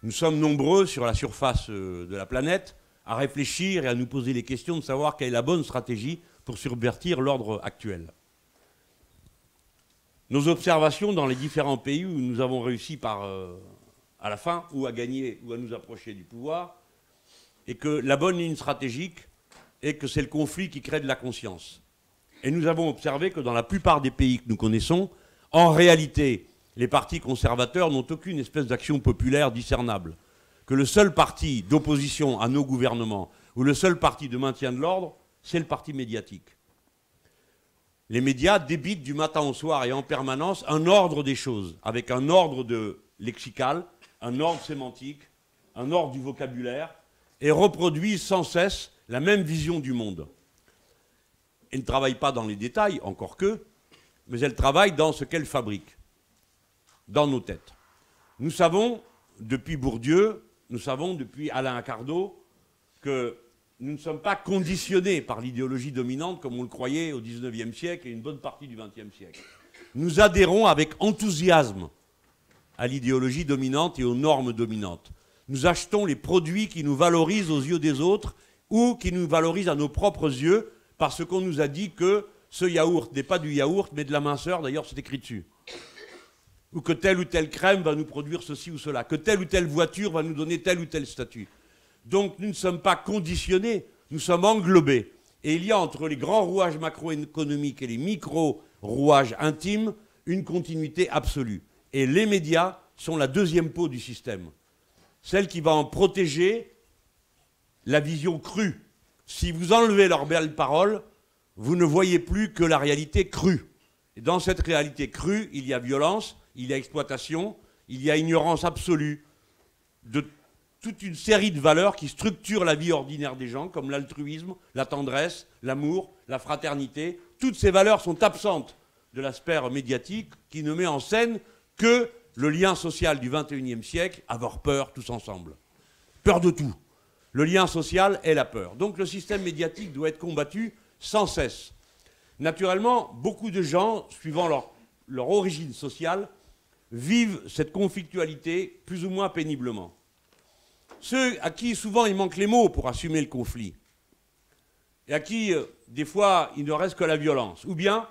Nous sommes nombreux sur la surface de la planète à réfléchir et à nous poser les questions de savoir quelle est la bonne stratégie pour subvertir l'ordre actuel. Nos observations dans les différents pays où nous avons réussi à la fin, ou à gagner, ou à nous approcher du pouvoir, est que la bonne ligne stratégique est que c'est le conflit qui crée de la conscience. Et nous avons observé que dans la plupart des pays que nous connaissons, en réalité, les partis conservateurs n'ont aucune espèce d'action populaire discernable. Que le seul parti d'opposition à nos gouvernements, ou le seul parti de maintien de l'ordre, c'est le parti médiatique. Les médias débitent du matin au soir et en permanence un ordre des choses, avec un ordre lexical, un ordre sémantique, un ordre du vocabulaire, et reproduisent sans cesse la même vision du monde. Elles ne travaillent pas dans les détails, encore que, mais elles travaillent dans ce qu'elles fabriquent, dans nos têtes. Nous savons, depuis Bourdieu, nous savons depuis Alain Accardo, que nous ne sommes pas conditionnés par l'idéologie dominante comme on le croyait au XIXe siècle et une bonne partie du XXe siècle. Nous adhérons avec enthousiasme à l'idéologie dominante et aux normes dominantes. Nous achetons les produits qui nous valorisent aux yeux des autres ou qui nous valorisent à nos propres yeux parce qu'on nous a dit que ce yaourt n'est pas du yaourt, mais de la minceur, d'ailleurs c'est écrit dessus. Ou que telle ou telle crème va nous produire ceci ou cela, que telle ou telle voiture va nous donner tel ou tel statut. Donc nous ne sommes pas conditionnés, nous sommes englobés. Et il y a entre les grands rouages macroéconomiques et les micro-rouages intimes une continuité absolue. Et les médias sont la deuxième peau du système, celle qui va en protéger la vision crue. Si vous enlevez leurs belles paroles, vous ne voyez plus que la réalité crue. Et dans cette réalité crue, il y a violence, il y a exploitation, il y a ignorance absolue de toute une série de valeurs qui structurent la vie ordinaire des gens, comme l'altruisme, la tendresse, l'amour, la fraternité. Toutes ces valeurs sont absentes de la sphère médiatique qui ne met en scène que le lien social du XXIe siècle, avoir peur tous ensemble. Peur de tout. Le lien social est la peur. Donc le système médiatique doit être combattu sans cesse. Naturellement, beaucoup de gens, suivant leur origine sociale, vivent cette conflictualité plus ou moins péniblement. Ceux à qui souvent il manque les mots pour assumer le conflit, et à qui des fois il ne reste que la violence, ou bien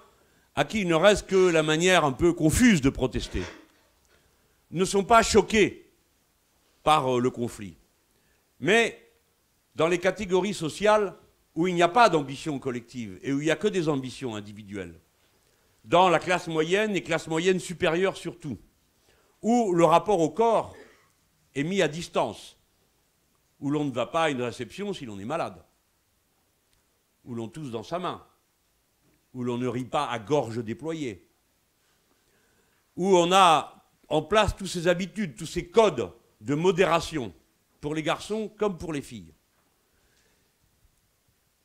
à qui il ne reste que la manière un peu confuse de protester, ne sont pas choqués par le conflit. Mais dans les catégories sociales où il n'y a pas d'ambition collective et où il n'y a que des ambitions individuelles, dans la classe moyenne et classe moyenne supérieure surtout, où le rapport au corps est mis à distance, où l'on ne va pas à une réception si l'on est malade, où l'on tousse dans sa main, où l'on ne rit pas à gorge déployée, où on a en place toutes ces habitudes, tous ces codes de modération, pour les garçons comme pour les filles.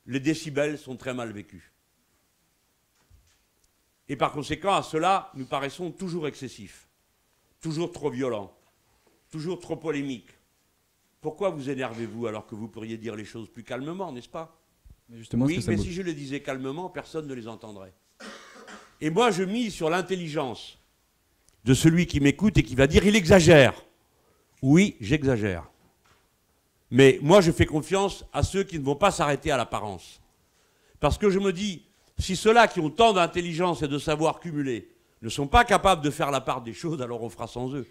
Les décibels sont très mal vécus. Et par conséquent, à cela, nous paraissons toujours excessifs, toujours trop violents, toujours trop polémiques. Pourquoi vous énervez-vous alors que vous pourriez dire les choses plus calmement, n'est-ce pas? Mais justement, oui, mais si je le disais calmement, personne ne les entendrait. Et moi, je mise sur l'intelligence de celui qui m'écoute et qui va dire « il exagère ». Oui, j'exagère. Mais moi, je fais confiance à ceux qui ne vont pas s'arrêter à l'apparence. Parce que je me dis, si ceux-là qui ont tant d'intelligence et de savoir cumulé ne sont pas capables de faire la part des choses, alors on fera sans eux.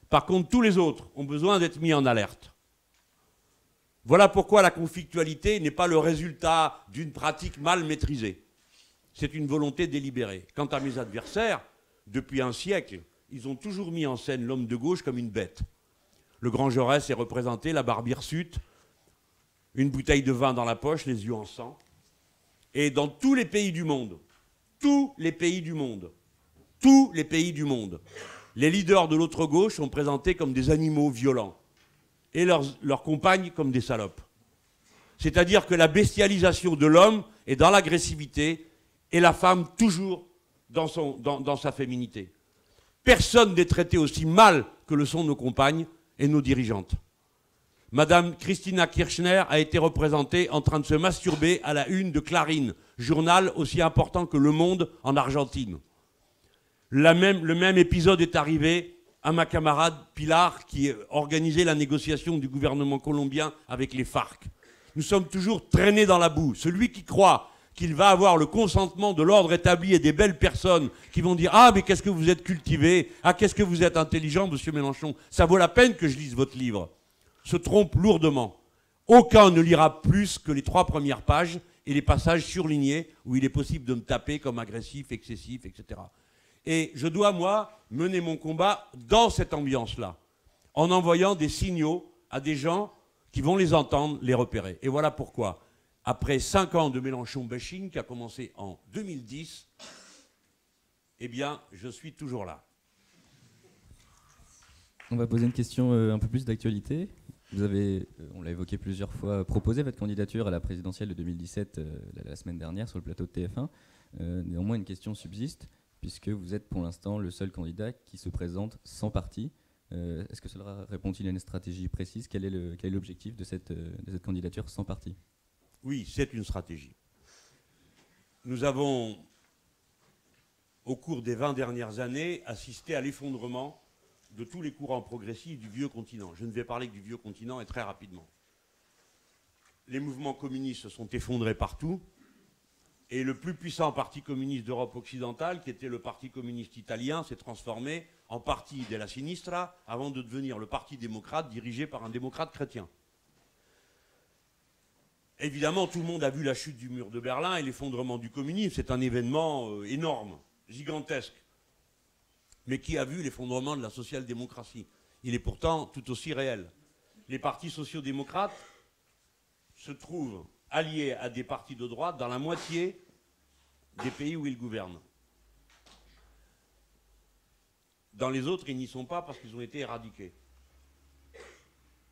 Par contre, tous les autres ont besoin d'être mis en alerte. Voilà pourquoi la conflictualité n'est pas le résultat d'une pratique mal maîtrisée. C'est une volonté délibérée. Quant à mes adversaires, depuis un siècle, ils ont toujours mis en scène l'homme de gauche comme une bête. Le grand Jaurès est représenté, la barbe hirsute, une bouteille de vin dans la poche, les yeux en sang. Et dans tous les pays du monde, les leaders de l'autre gauche sont présentés comme des animaux violents et leurs compagnes comme des salopes. C'est-à-dire que la bestialisation de l'homme est dans l'agressivité et la femme toujours dans sa féminité. Personne n'est traité aussi mal que le sont nos compagnes et nos dirigeantes. Madame Christina Kirchner a été représentée en train de se masturber à la une de Clarín, journal aussi important que Le Monde en Argentine. Le même épisode est arrivé à ma camarade Pilar, qui organisait la négociation du gouvernement colombien avec les FARC. Nous sommes toujours traînés dans la boue. Celui qui croit qu'il va avoir le consentement de l'ordre établi et des belles personnes qui vont dire « Ah, mais qu'est-ce que vous êtes cultivé, ah, qu'est-ce que vous êtes intelligent, monsieur Mélenchon, ça vaut la peine que je lise votre livre », se trompe lourdement. Aucun ne lira plus que les 3 premières pages et les passages surlignés où il est possible de me taper comme agressif, excessif, etc. Et je dois, moi, mener mon combat dans cette ambiance-là, en envoyant des signaux à des gens qui vont les entendre, les repérer. Et voilà pourquoi, après 5 ans de Mélenchon bashing, qui a commencé en 2010, eh bien, je suis toujours là. On va poser une question un peu plus d'actualité. Vous avez, on l'a évoqué plusieurs fois, proposé votre candidature à la présidentielle de 2017 la semaine dernière sur le plateau de TF1. Néanmoins, une question subsiste, puisque vous êtes pour l'instant le seul candidat qui se présente sans parti. Est-ce que cela répond-il à une stratégie précise? Quel est l'objectif de cette candidature sans parti? Oui, c'est une stratégie. Nous avons, au cours des 20 dernières années, assisté à l'effondrement de tous les courants progressifs du vieux continent. Je ne vais parler que du vieux continent et très rapidement. Les mouvements communistes se sont effondrés partout. Et le plus puissant parti communiste d'Europe occidentale, qui était le parti communiste italien, s'est transformé en parti della sinistra avant de devenir le parti démocrate dirigé par un démocrate chrétien. Évidemment, tout le monde a vu la chute du mur de Berlin et l'effondrement du communisme. C'est un événement énorme, gigantesque. Mais qui a vu l'effondrement de la social-démocratie? Il est pourtant tout aussi réel. Les partis sociaux-démocrates se trouvent alliés à des partis de droite dans la moitié des pays où ils gouvernent. Dans les autres, ils n'y sont pas parce qu'ils ont été éradiqués.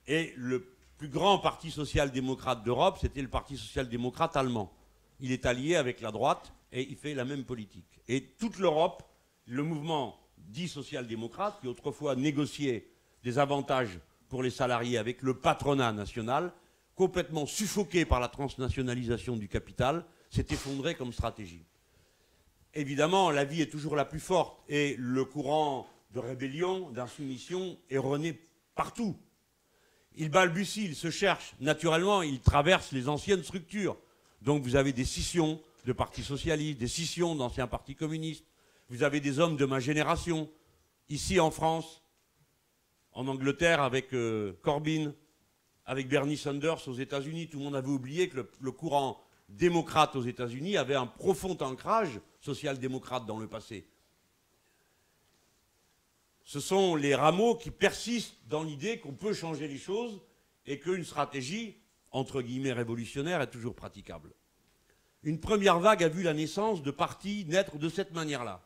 Et le plus grand parti social-démocrate d'Europe, c'était le parti social-démocrate allemand. Il est allié avec la droite et il fait la même politique. Et toute l'Europe, le mouvement dit social-démocrate, qui autrefois négociait des avantages pour les salariés avec le patronat national, complètement suffoqué par la transnationalisation du capital, s'est effondré comme stratégie. Évidemment, la vie est toujours la plus forte et le courant de rébellion, d'insoumission est rené partout. Il balbutie, il se cherche. Naturellement, il traverse les anciennes structures. Donc vous avez des scissions de partis socialistes, des scissions d'anciens partis communistes. Vous avez des hommes de ma génération, ici en France, en Angleterre avec Corbyn, avec Bernie Sanders aux États-Unis. Tout le monde avait oublié que le courant démocrate aux États-Unis avait un profond ancrage social-démocrate dans le passé. Ce sont les rameaux qui persistent dans l'idée qu'on peut changer les choses et qu'une stratégie, entre guillemets révolutionnaire, est toujours praticable. Une première vague a vu la naissance de partis naître de cette manière-là.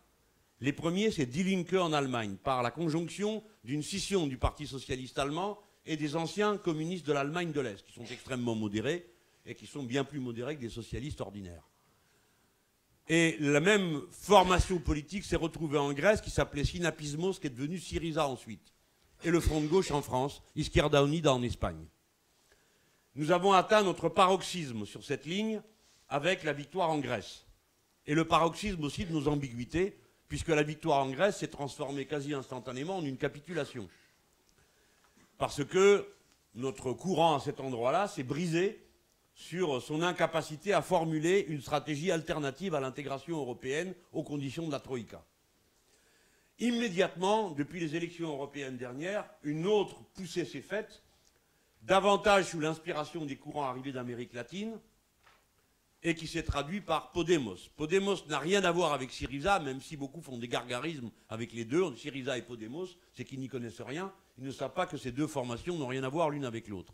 Les premiers, c'est Die Linke en Allemagne, par la conjonction d'une scission du Parti socialiste allemand et des anciens communistes de l'Allemagne de l'Est, qui sont extrêmement modérés et qui sont bien plus modérés que des socialistes ordinaires. Et la même formation politique s'est retrouvée en Grèce, qui s'appelait Synapismos, qui est devenu Syriza ensuite. Et le Front de gauche en France, Izquierda Unida en Espagne. Nous avons atteint notre paroxysme sur cette ligne avec la victoire en Grèce. Et le paroxysme aussi de nos ambiguïtés, puisque la victoire en Grèce s'est transformée quasi instantanément en une capitulation. Parce que notre courant à cet endroit-là s'est brisé sur son incapacité à formuler une stratégie alternative à l'intégration européenne aux conditions de la Troïka. Immédiatement, depuis les élections européennes dernières, une autre poussée s'est faite, davantage sous l'inspiration des courants arrivés d'Amérique latine, et qui s'est traduit par Podemos. Podemos n'a rien à voir avec Syriza, même si beaucoup font des gargarismes avec les deux, Syriza et Podemos, c'est qu'ils n'y connaissent rien, ils ne savent pas que ces deux formations n'ont rien à voir l'une avec l'autre.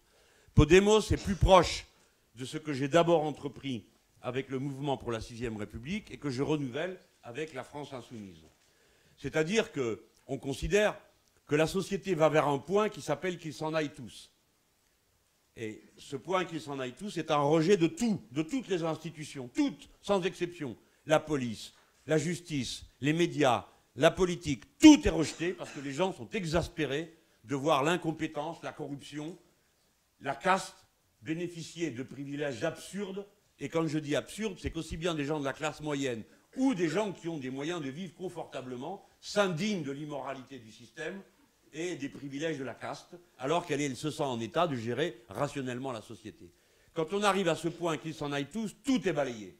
Podemos est plus proche de ce que j'ai d'abord entrepris avec le mouvement pour la 6e République et que je renouvelle avec la France insoumise. C'est-à-dire qu'on considère que la société va vers un point qui s'appelle qu'ils s'en aillent tous. Et ce point qu'ils s'en aillent tous est un rejet de tout, de toutes les institutions, toutes, sans exception. La police, la justice, les médias, la politique, tout est rejeté parce que les gens sont exaspérés de voir l'incompétence, la corruption, la caste bénéficier de privilèges absurdes. Et quand je dis absurde, c'est qu'aussi bien des gens de la classe moyenne ou des gens qui ont des moyens de vivre confortablement s'indignent de l'immoralité du système et des privilèges de la caste, alors qu'elle se sent en état de gérer rationnellement la société. Quand on arrive à ce point qu'ils s'en aillent tous, tout est balayé.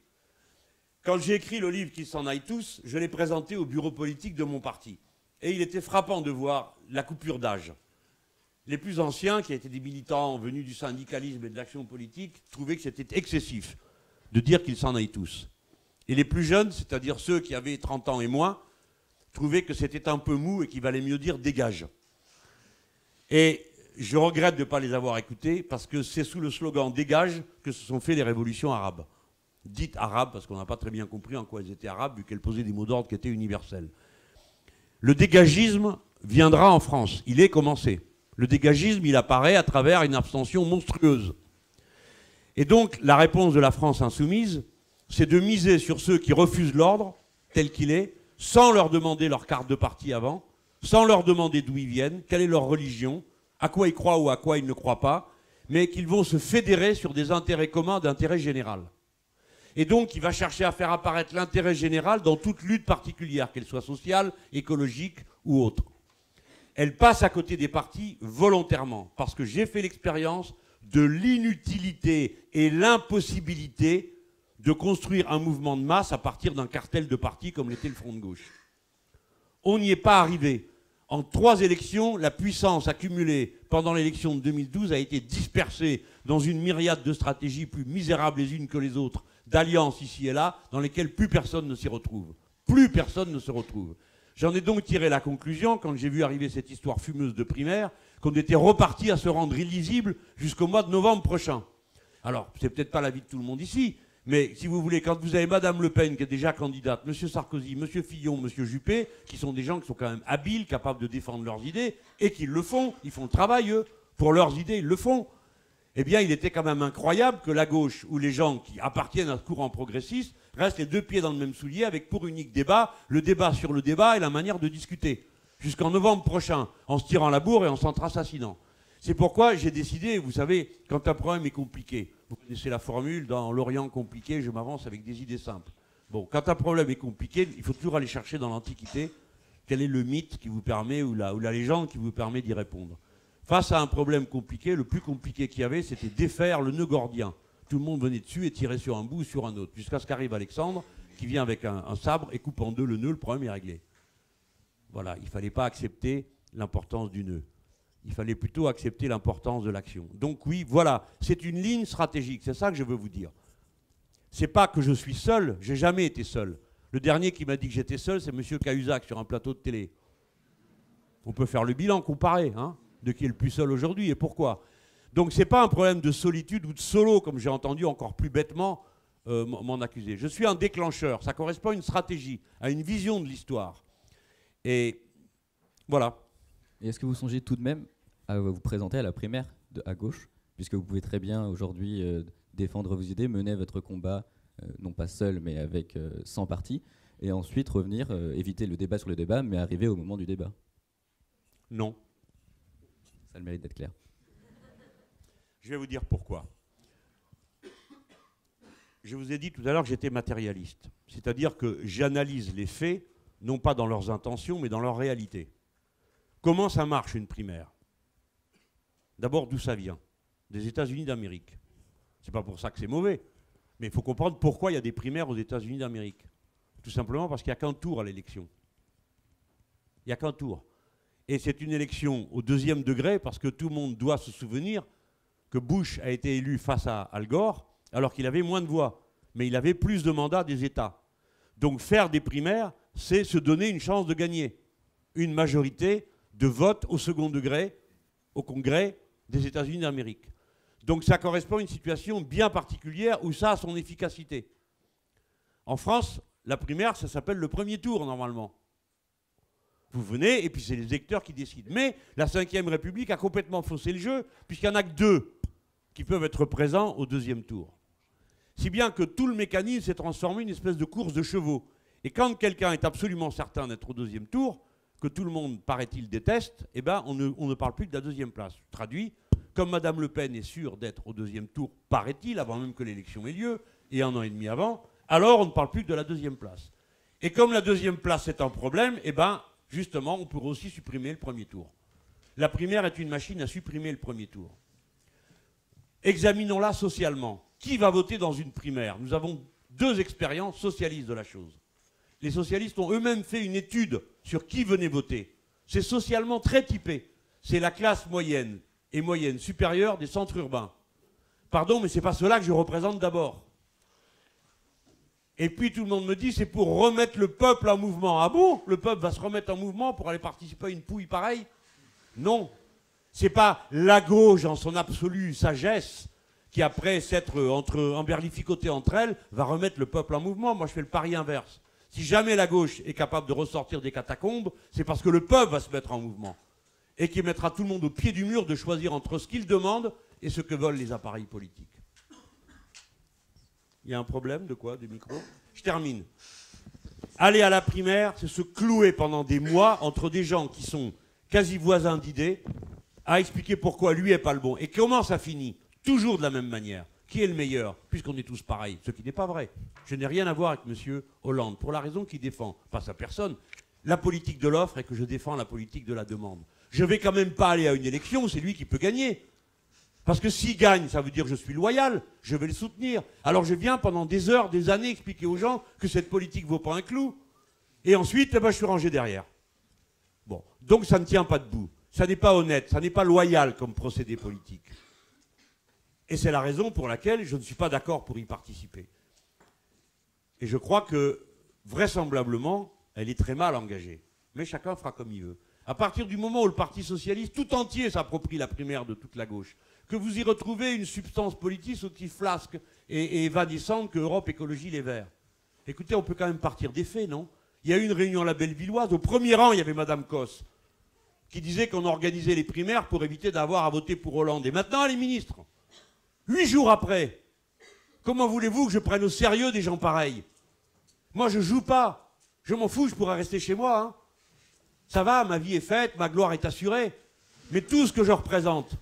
Quand j'ai écrit le livre Qu'ils s'en aillent tous, je l'ai présenté au bureau politique de mon parti. Et il était frappant de voir la coupure d'âge. Les plus anciens, qui étaient des militants venus du syndicalisme et de l'action politique, trouvaient que c'était excessif de dire qu'ils s'en aillent tous. Et les plus jeunes, c'est-à-dire ceux qui avaient 30 ans et moins, trouvaient que c'était un peu mou et qu'il valait mieux dire « dégage ». Et je regrette de ne pas les avoir écoutés, parce que c'est sous le slogan « dégage » que se sont fait les révolutions arabes. Dites arabes, parce qu'on n'a pas très bien compris en quoi elles étaient arabes, vu qu'elles posaient des mots d'ordre qui étaient universels. Le dégagisme viendra en France. Il est commencé. Le dégagisme, il apparaît à travers une abstention monstrueuse. Et donc, la réponse de la France insoumise, c'est de miser sur ceux qui refusent l'ordre, tel qu'il est, sans leur demander leur carte de parti avant, sans leur demander d'où ils viennent, quelle est leur religion, à quoi ils croient ou à quoi ils ne croient pas, mais qu'ils vont se fédérer sur des intérêts communs d'intérêt général. Et donc, il va chercher à faire apparaître l'intérêt général dans toute lutte particulière, qu'elle soit sociale, écologique ou autre. Elle passe à côté des partis volontairement, parce que j'ai fait l'expérience de l'inutilité et l'impossibilité de construire un mouvement de masse à partir d'un cartel de partis comme l'était le Front de gauche. On n'y est pas arrivé. En 3 élections, la puissance accumulée pendant l'élection de 2012 a été dispersée dans une myriade de stratégies plus misérables les unes que les autres, d'alliances ici et là, dans lesquelles plus personne ne s'y retrouve. Plus personne ne se retrouve. J'en ai donc tiré la conclusion, quand j'ai vu arriver cette histoire fumeuse de primaire, qu'on était reparti à se rendre illisible jusqu'au mois de novembre prochain. Alors, c'est peut-être pas l'avis de tout le monde ici, mais si vous voulez, quand vous avez Madame Le Pen qui est déjà candidate, M. Sarkozy, M. Fillon, M. Juppé, qui sont des gens qui sont quand même habiles, capables de défendre leurs idées, et qui le font, ils font le travail, eux, pour leurs idées, ils le font. Eh bien, il était quand même incroyable que la gauche, ou les gens qui appartiennent à ce courant progressiste, restent les 2 pieds dans le même soulier, avec pour unique débat, le débat sur le débat et la manière de discuter, jusqu'en novembre prochain, en se tirant la bourre et en s'entre-assassinant. C'est pourquoi j'ai décidé, vous savez, quand un problème est compliqué, vous connaissez la formule, dans l'Orient compliqué, je m'avance avec des idées simples. Bon, quand un problème est compliqué, il faut toujours aller chercher dans l'Antiquité quel est le mythe qui vous permet, ou la légende qui vous permet d'y répondre. Face à un problème compliqué, le plus compliqué qu'il y avait, c'était défaire le nœud gordien. Tout le monde venait dessus et tirait sur un bout ou sur un autre, jusqu'à ce qu'arrive Alexandre, qui vient avec un sabre et coupe en 2 le nœud, le problème est réglé. Voilà, il ne fallait pas accepter l'importance du nœud. Il fallait plutôt accepter l'importance de l'action. Donc oui, voilà, c'est une ligne stratégique, c'est ça que je veux vous dire. C'est pas que je suis seul, j'ai jamais été seul. Le dernier qui m'a dit que j'étais seul, c'est M. Cahuzac sur un plateau de télé. On peut faire le bilan, comparer, hein, de qui est le plus seul aujourd'hui et pourquoi. Donc c'est pas un problème de solitude ou de solo, comme j'ai entendu encore plus bêtement m'en accuser. Je suis un déclencheur, ça correspond à une stratégie, à une vision de l'histoire. Et voilà. Et est-ce que vous songez tout de même à vous présenter à la primaire à gauche, puisque vous pouvez très bien aujourd'hui défendre vos idées, mener votre combat, non pas seul, mais avec 100 partis, et ensuite revenir, éviter le débat sur le débat, mais arriver au moment du débat? Non. Ça a le mérite d'être clair. Je vais vous dire pourquoi. Je vous ai dit tout à l'heure que j'étais matérialiste, c'est-à-dire que j'analyse les faits, non pas dans leurs intentions, mais dans leur réalité. Comment ça marche une primaire? D'abord, d'où ça vient? Des États-Unis d'Amérique. C'est pas pour ça que c'est mauvais, mais il faut comprendre pourquoi il y a des primaires aux États-Unis d'Amérique. Tout simplement parce qu'il n'y a qu'un tour à l'élection. Il n'y a qu'un tour. Et c'est une élection au 2e degré, parce que tout le monde doit se souvenir que Bush a été élu face à Al Gore, alors qu'il avait moins de voix, mais il avait plus de mandats des États. Donc faire des primaires, c'est se donner une chance de gagner une majorité de vote au 2e degré au Congrès des États-Unis d'Amérique. Donc ça correspond à une situation bien particulière où ça a son efficacité. En France, la primaire, ça s'appelle le 1er tour normalement. Vous venez et puis c'est les électeurs qui décident. Mais la Ve République a complètement faussé le jeu, puisqu'il n'y en a que 2 qui peuvent être présents au 2e tour. Si bien que tout le mécanisme s'est transformé en une espèce de course de chevaux. Et quand quelqu'un est absolument certain d'être au 2e tour, que tout le monde, paraît-il, déteste, eh ben on ne parle plus de la 2e place. Traduit, comme Mme Le Pen est sûre d'être au 2e tour, paraît-il, avant même que l'élection ait lieu, et 1 an et demi avant, alors on ne parle plus que de la 2e place. Et comme la 2e place est un problème, eh ben, justement, on pourrait aussi supprimer le 1er tour. La primaire est une machine à supprimer le 1er tour. Examinons-la socialement. Qui va voter dans une primaire? Nous avons 2 expériences socialistes de la chose. Les socialistes ont eux-mêmes fait une étude sur qui venait voter. C'est socialement très typé. C'est la classe moyenne et moyenne supérieure des centres urbains. Pardon, mais ce n'est pas cela que je représente d'abord. Et puis tout le monde me dit, c'est pour remettre le peuple en mouvement. Ah bon? Le peuple va se remettre en mouvement pour aller participer à une pouille pareille? Non. C'est pas la gauche en son absolue sagesse qui, après s'être emberlificotée entre elles, va remettre le peuple en mouvement. Moi, je fais le pari inverse. Si jamais la gauche est capable de ressortir des catacombes, c'est parce que le peuple va se mettre en mouvement. Et qui mettra tout le monde au pied du mur de choisir entre ce qu'il demande et ce que veulent les appareils politiques. Il y a un problème de quoi? De micro? Je termine. Aller à la primaire, c'est se clouer pendant des mois entre des gens qui sont quasi voisins d'idées à expliquer pourquoi lui n'est pas le bon. Et comment ça finit? Toujours de la même manière. Qui est le meilleur? Puisqu'on est tous pareils. Ce qui n'est pas vrai. Je n'ai rien à voir avec M. Hollande, pour la raison qu'il défend, pas sa personne, la politique de l'offre et que je défends la politique de la demande. Je ne vais quand même pas aller à une élection, c'est lui qui peut gagner. Parce que s'il gagne, ça veut dire que je suis loyal, je vais le soutenir. Alors je viens pendant des heures, des années expliquer aux gens que cette politique ne vaut pas un clou. Et ensuite, je suis rangé derrière. Bon, donc ça ne tient pas debout. Ça n'est pas honnête, ça n'est pas loyal comme procédé politique. Et c'est la raison pour laquelle je ne suis pas d'accord pour y participer. Et je crois que, vraisemblablement, elle est très mal engagée. Mais chacun fera comme il veut. À partir du moment où le Parti socialiste tout entier s'approprie la primaire de toute la gauche, que vous y retrouvez une substance politique aussi flasque et évanescente que Europe Écologie Les Verts. Écoutez, on peut quand même partir des faits, non? Il y a eu une réunion à la Bellevilloise. Au premier rang, il y avait Madame Cos, qui disait qu'on organisait les primaires pour éviter d'avoir à voter pour Hollande. Et maintenant, elle est ministre. 8 jours après, comment voulez-vous que je prenne au sérieux des gens pareils? Moi, je joue pas. Je m'en fous, je pourrais rester chez moi. Hein. Ça va, ma vie est faite, ma gloire est assurée. Mais tout ce que je représente,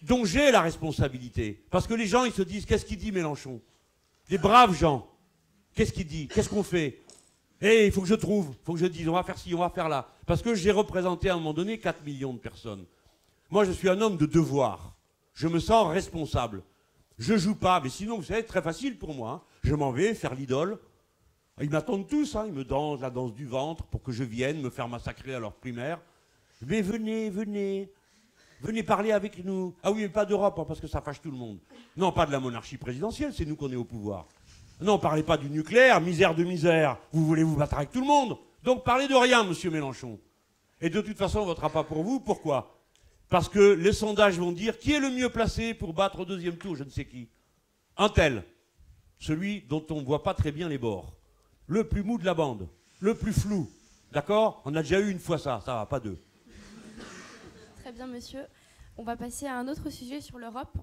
dont j'ai la responsabilité. Parce que les gens, ils se disent, qu'est-ce qu'il dit Mélenchon? Des braves gens. Qu'est-ce qu'il dit? Qu'est-ce qu'on fait? Eh, il faut que je trouve, il faut que je dise, on va faire ci, on va faire là. Parce que j'ai représenté à un moment donné 4 millions de personnes. Moi, je suis un homme de devoir. Je me sens responsable. Je joue pas, mais sinon, vous savez, très facile pour moi. Hein. Je m'en vais faire l'idole. Ils m'attendent tous, hein. Ils me dansent la danse du ventre pour que je vienne me faire massacrer à leur primaire. Mais venez, venez. Venez parler avec nous. Ah oui, mais pas d'Europe, hein, parce que ça fâche tout le monde. Non, pas de la monarchie présidentielle, c'est nous qu'on est au pouvoir. Non, parlez pas du nucléaire, misère de misère. Vous voulez vous battre avec tout le monde. Donc parlez de rien, monsieur Mélenchon. Et de toute façon, on ne votera pas pour vous. Pourquoi? Parce que les sondages vont dire qui est le mieux placé pour battre au deuxième tour, je ne sais qui. Un tel. Celui dont on ne voit pas très bien les bords. Le plus mou de la bande. Le plus flou. D'accord? On a déjà eu une fois ça va, pas deux. Très bien, monsieur. On va passer à un autre sujet sur l'Europe.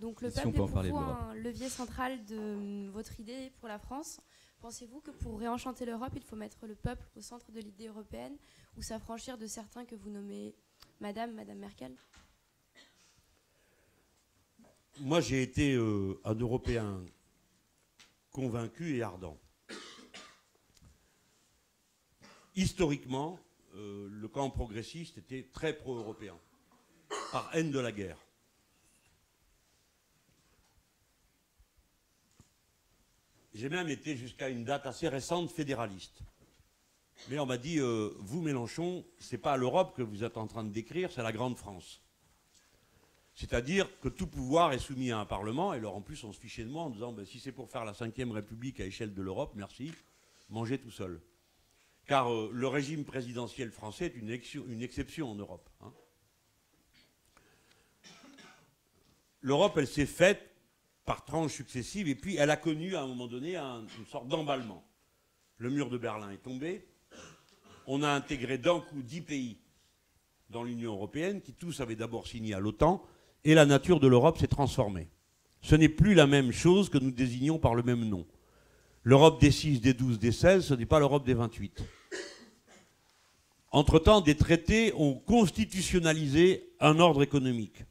Donc le Si on peuple peut est en pour parler vous de l'Europe. un levier central de votre idée pour la France. Pensez-vous que pour réenchanter l'Europe, il faut mettre le peuple au centre de l'idée européenne ou s'affranchir de certains que vous nommez Madame Merkel? Moi, j'ai été un Européen convaincu et ardent. Historiquement, le camp progressiste était très pro-européen, par haine de la guerre. J'ai même été jusqu'à une date assez récente fédéraliste. Mais on m'a dit, vous Mélenchon, c'est pas l'Europe que vous êtes en train de décrire, c'est la grande France. C'est-à-dire que tout pouvoir est soumis à un Parlement, et alors en plus on se fichait de moi en disant, ben, si c'est pour faire la 5e République à échelle de l'Europe, merci, mangez tout seul. Car le régime présidentiel français est une exception en Europe. Hein. L'Europe, elle s'est faite par tranches successives, et puis elle a connu à un moment donné une sorte d'emballement. Le mur de Berlin est tombé, on a intégré d'un coup 10 pays dans l'Union européenne, qui tous avaient d'abord signé à l'OTAN, et la nature de l'Europe s'est transformée. Ce n'est plus la même chose que nous désignons par le même nom. L'Europe des 6, des 12, des 16, ce n'est pas l'Europe des 28. Entre-temps, des traités ont constitutionnalisé un ordre économique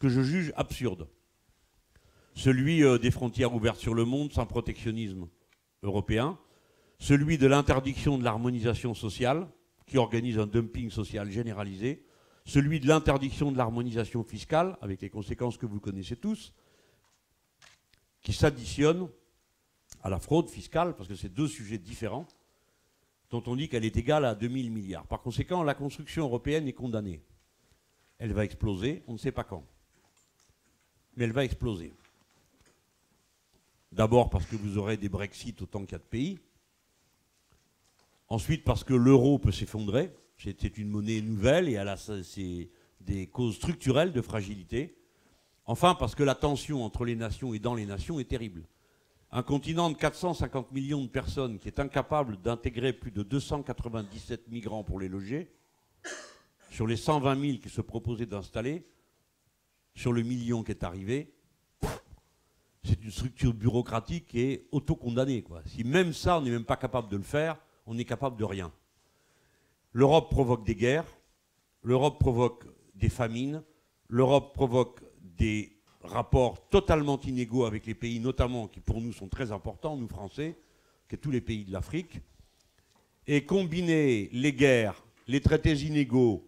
que je juge absurde. Celui des frontières ouvertes sur le monde sans protectionnisme européen, celui de l'interdiction de l'harmonisation sociale, qui organise un dumping social généralisé, celui de l'interdiction de l'harmonisation fiscale, avec les conséquences que vous connaissez tous, qui s'additionnent à la fraude fiscale, parce que c'est deux sujets différents, dont on dit qu'elle est égale à 2000 milliards. Par conséquent, la construction européenne est condamnée. Elle va exploser, on ne sait pas quand. Mais elle va exploser. D'abord parce que vous aurez des Brexit autant qu'il y a de pays. Ensuite parce que l'euro peut s'effondrer. C'était une monnaie nouvelle et elle a des causes structurelles de fragilité. Enfin parce que la tension entre les nations et dans les nations est terrible. Un continent de 450 millions de personnes qui est incapable d'intégrer plus de 297 migrants pour les loger, sur les 120 000 qui se proposaient d'installer, sur le million qui est arrivé, c'est une structure bureaucratique qui est autocondamnée, quoi. Si même ça, on n'est même pas capable de le faire, on n'est capable de rien. L'Europe provoque des guerres, l'Europe provoque des famines, l'Europe provoque des rapports totalement inégaux avec les pays, notamment qui pour nous sont très importants, nous Français, que tous les pays de l'Afrique. Et combiner les guerres, les traités inégaux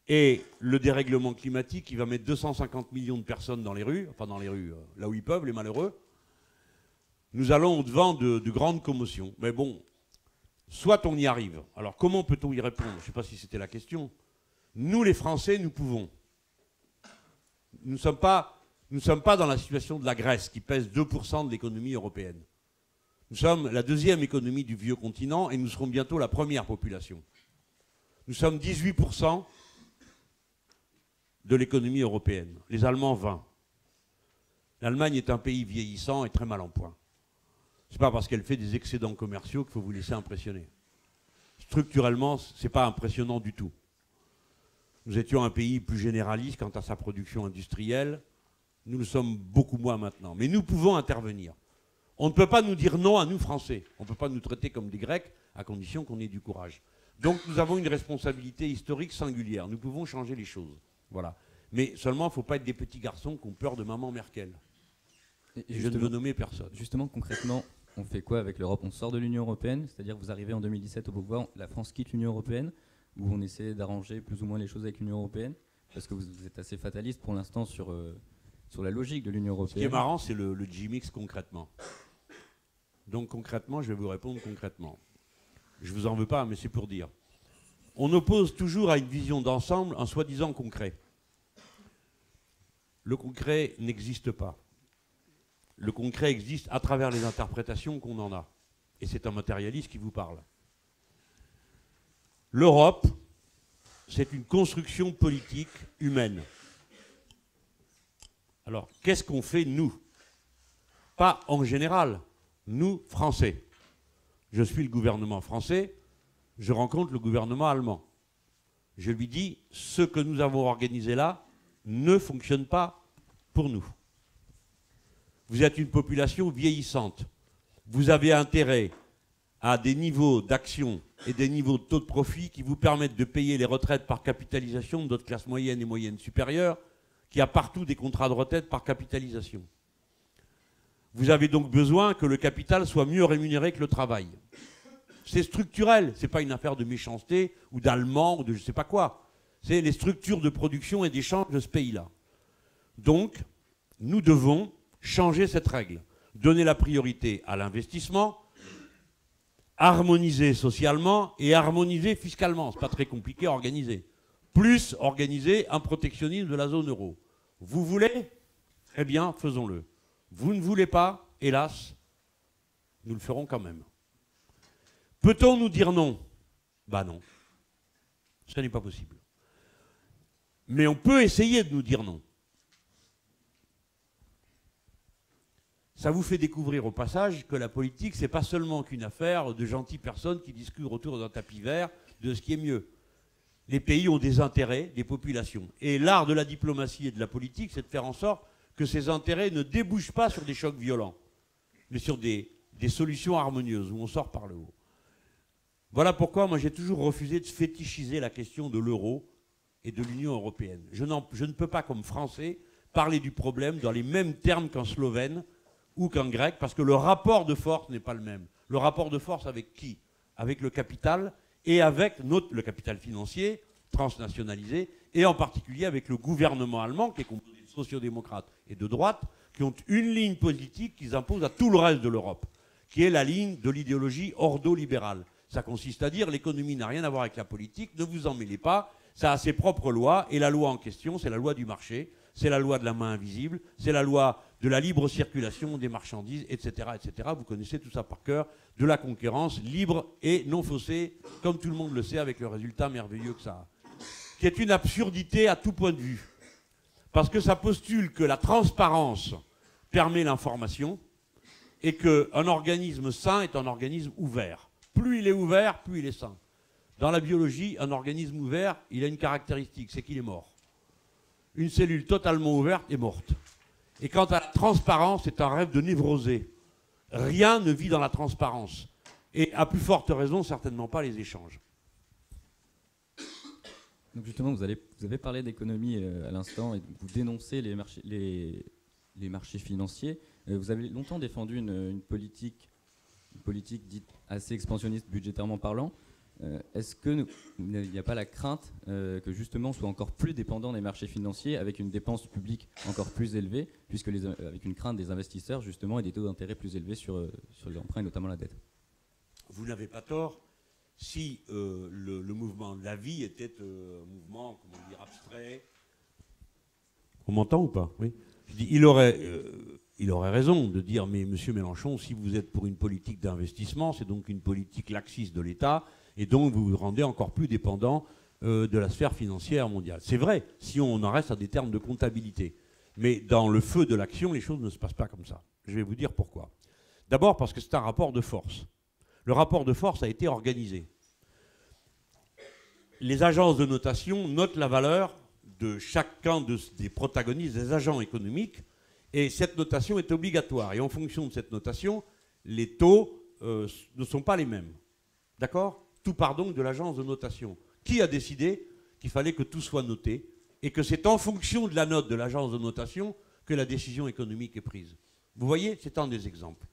et le dérèglement climatique qui va mettre 250 millions de personnes dans les rues, enfin dans les rues, là où ils peuvent, les malheureux, nous allons au-devant de grandes commotions. Mais bon, soit on y arrive. Alors comment peut-on y répondre? Je ne sais pas si c'était la question. Nous, les Français, nous pouvons. Nous ne sommes pas dans la situation de la Grèce, qui pèse 2% de l'économie européenne. Nous sommes la deuxième économie du vieux continent et nous serons bientôt la première population. Nous sommes 18% de l'économie européenne. Les Allemands, 20%. L'Allemagne est un pays vieillissant et très mal en point. Ce n'est pas parce qu'elle fait des excédents commerciaux qu'il faut vous laisser impressionner. Structurellement, ce n'est pas impressionnant du tout. Nous étions un pays plus généraliste quant à sa production industrielle. Nous le sommes beaucoup moins maintenant. Mais nous pouvons intervenir. On ne peut pas nous dire non à nous, Français. On ne peut pas nous traiter comme des Grecs, à condition qu'on ait du courage. Donc nous avons une responsabilité historique singulière. Nous pouvons changer les choses. Voilà. Mais seulement, il ne faut pas être des petits garçons qui ont peur de maman Merkel. Et je ne veux nommer personne. Justement, concrètement, on fait quoi avec l'Europe? On sort de l'Union européenne, c'est-à-dire que vous arrivez en 2017 au pouvoir, la France quitte l'Union européenne, où on essaie d'arranger plus ou moins les choses avec l'Union européenne, parce que vous êtes assez fataliste pour l'instant sur la logique de l'Union européenne. Ce qui est marrant, c'est le GMX concrètement. Donc concrètement, je vais vous répondre concrètement. Je ne vous en veux pas, mais c'est pour dire. On oppose toujours à une vision d'ensemble un soi-disant concret. Le concret n'existe pas. Le concret existe à travers les interprétations qu'on en a. Et c'est un matérialiste qui vous parle. L'Europe, c'est une construction politique humaine. Alors, qu'est-ce qu'on fait, nous? Pas en général, nous, Français. Je suis le gouvernement français, je rencontre le gouvernement allemand. Je lui dis, ce que nous avons organisé là ne fonctionne pas pour nous. Vous êtes une population vieillissante. Vous avez intérêt à des niveaux d'action et des niveaux de taux de profit qui vous permettent de payer les retraites par capitalisation de notre classe moyenne et moyenne supérieure, qui a partout des contrats de retraite par capitalisation. Vous avez donc besoin que le capital soit mieux rémunéré que le travail. C'est structurel, ce n'est pas une affaire de méchanceté ou d'allemand ou de je ne sais pas quoi. C'est les structures de production et d'échange de ce pays-là. Donc, nous devons changer cette règle, donner la priorité à l'investissement, harmoniser socialement et harmoniser fiscalement. Ce n'est pas très compliqué à organiser. Plus organiser un protectionnisme de la zone euro. Vous voulez? Eh bien, faisons-le. Vous ne voulez pas? Hélas, nous le ferons quand même. Peut-on nous dire non? Ben non. Ce n'est pas possible. Mais on peut essayer de nous dire non. Ça vous fait découvrir au passage que la politique, ce n'est pas seulement qu'une affaire de gentilles personnes qui discutent autour d'un tapis vert de ce qui est mieux. Les pays ont des intérêts, des populations. Et l'art de la diplomatie et de la politique, c'est de faire en sorte que ces intérêts ne débouchent pas sur des chocs violents, mais sur des solutions harmonieuses où on sort par le haut. Voilà pourquoi moi j'ai toujours refusé de fétichiser la question de l'euro et de l'Union européenne. Je ne peux pas, comme Français, parler du problème dans les mêmes termes qu'un Slovène ou qu'un Grec, parce que le rapport de force n'est pas le même. Le rapport de force avec qui? Avec le capital et avec le capital financier transnationalisé, et en particulier avec le gouvernement allemand, qui est composé de sociodémocrates et de droite, qui ont une ligne politique qu'ils imposent à tout le reste de l'Europe, qui est la ligne de l'idéologie ordolibérale. Ça consiste à dire l'économie n'a rien à voir avec la politique, ne vous en mêlez pas, ça a ses propres lois, et la loi en question, c'est la loi du marché, c'est la loi de la main invisible, c'est la loi de la libre circulation des marchandises, etc., etc. Vous connaissez tout ça par cœur, de la concurrence libre et non faussée, comme tout le monde le sait, avec le résultat merveilleux que ça a. Qui est une absurdité à tout point de vue. Parce que ça postule que la transparence permet l'information et qu'un organisme sain est un organisme ouvert. Plus il est ouvert, plus il est sain. Dans la biologie, un organisme ouvert, il a une caractéristique, c'est qu'il est mort. Une cellule totalement ouverte est morte. Et quant à la transparence, c'est un rêve de névrosé. Rien ne vit dans la transparence. Et à plus forte raison, certainement pas les échanges. Donc justement, vous avez parlé d'économie à l'instant et vous dénoncez les marchés financiers. Vous avez longtemps défendu une politique dite assez expansionniste budgétairement parlant. Est-ce qu'il n'y a pas la crainte que justement on soit encore plus dépendant des marchés financiers avec une dépense publique encore plus élevée, puisque avec une crainte des investisseurs justement et des taux d'intérêt plus élevés sur l'emprunt et notamment la dette? Vous n'avez pas tort si le mouvement de la vie était un mouvement, comment dire, abstrait. On m'entend ou pas? Oui. Je dis, il aurait raison de dire, mais monsieur Mélenchon, si vous êtes pour une politique d'investissement, c'est donc une politique laxiste de l'État, et donc vous vous rendez encore plus dépendant de la sphère financière mondiale. C'est vrai, si on en reste à des termes de comptabilité. Mais dans le feu de l'action, les choses ne se passent pas comme ça. Je vais vous dire pourquoi. D'abord parce que c'est un rapport de force. Le rapport de force a été organisé. Les agences de notation notent la valeur de chacun des protagonistes, des agents économiques, et cette notation est obligatoire. Et en fonction de cette notation, les taux ne sont pas les mêmes. D'accord ? Tout part donc de l'agence de notation. Qui a décidé qu'il fallait que tout soit noté et que c'est en fonction de la note de l'agence de notation que la décision économique est prise? Vous voyez, c'est un des exemples.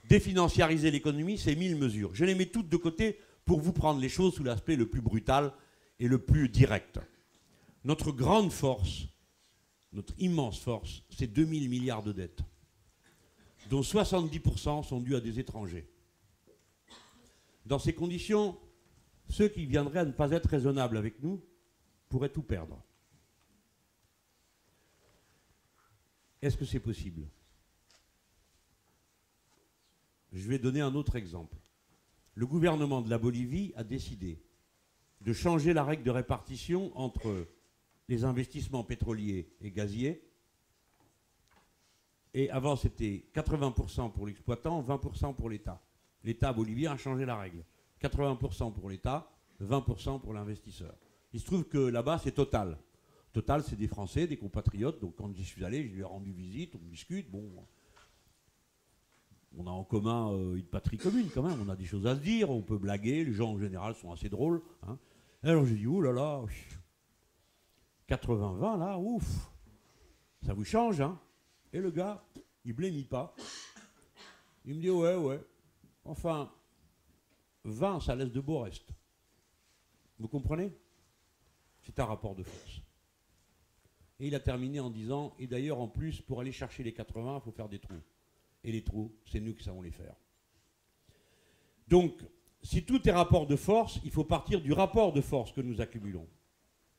Définanciariser l'économie, c'est 1000 mesures. Je les mets toutes de côté pour vous prendre les choses sous l'aspect le plus brutal et le plus direct. Notre grande force, notre immense force, c'est 2000 milliards de dettes, dont 70% sont dus à des étrangers. Dans ces conditions, ceux qui viendraient à ne pas être raisonnables avec nous pourraient tout perdre. Est-ce que c'est possible? Je vais donner un autre exemple. Le gouvernement de la Bolivie a décidé de changer la règle de répartition entre les investissements pétroliers et gaziers. Et avant, c'était 80% pour l'exploitant, 20% pour l'État. L'État bolivien a changé la règle. 80% pour l'État, 20% pour l'investisseur. Il se trouve que là-bas, c'est Total. Total, c'est des Français, des compatriotes. Donc quand j'y suis allé, je lui ai rendu visite, on discute. Bon, on a en commun une patrie commune quand même. On a des choses à se dire, on peut blaguer. Les gens en général sont assez drôles. Hein. Alors j'ai dit, oh là là, 80-20 là, ouf, ça vous change, hein? Et le gars, il blêmit pas. Il me dit, ouais. Enfin, 20, ça laisse de beaux restes. Vous comprenez? C'est un rapport de force. Et il a terminé en disant, et d'ailleurs en plus, pour aller chercher les 80, il faut faire des trous. Et les trous, c'est nous qui savons les faire. Donc, si tout est rapport de force, il faut partir du rapport de force que nous accumulons.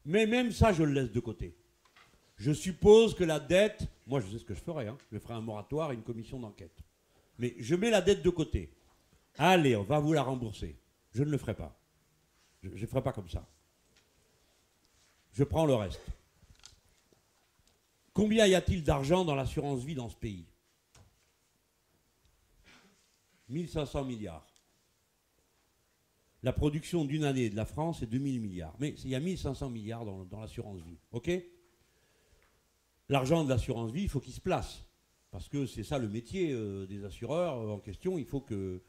Mais même ça, je le laisse de côté. Je suppose que la dette, moi je sais ce que je ferai, hein, je ferai un moratoire et une commission d'enquête. Mais je mets la dette de côté. Allez, on va vous la rembourser. Je ne le ferai pas. Je ne ferai pas comme ça. Je prends le reste. Combien y a-t-il d'argent dans l'assurance vie dans ce pays? 1500 milliards. La production d'une année de la France est 2000 milliards. Mais il y a 1500 milliards dans l'assurance vie. OK? L'argent de l'assurance vie, il faut qu'il se place. Parce que c'est ça le métier des assureurs en question. Il faut que...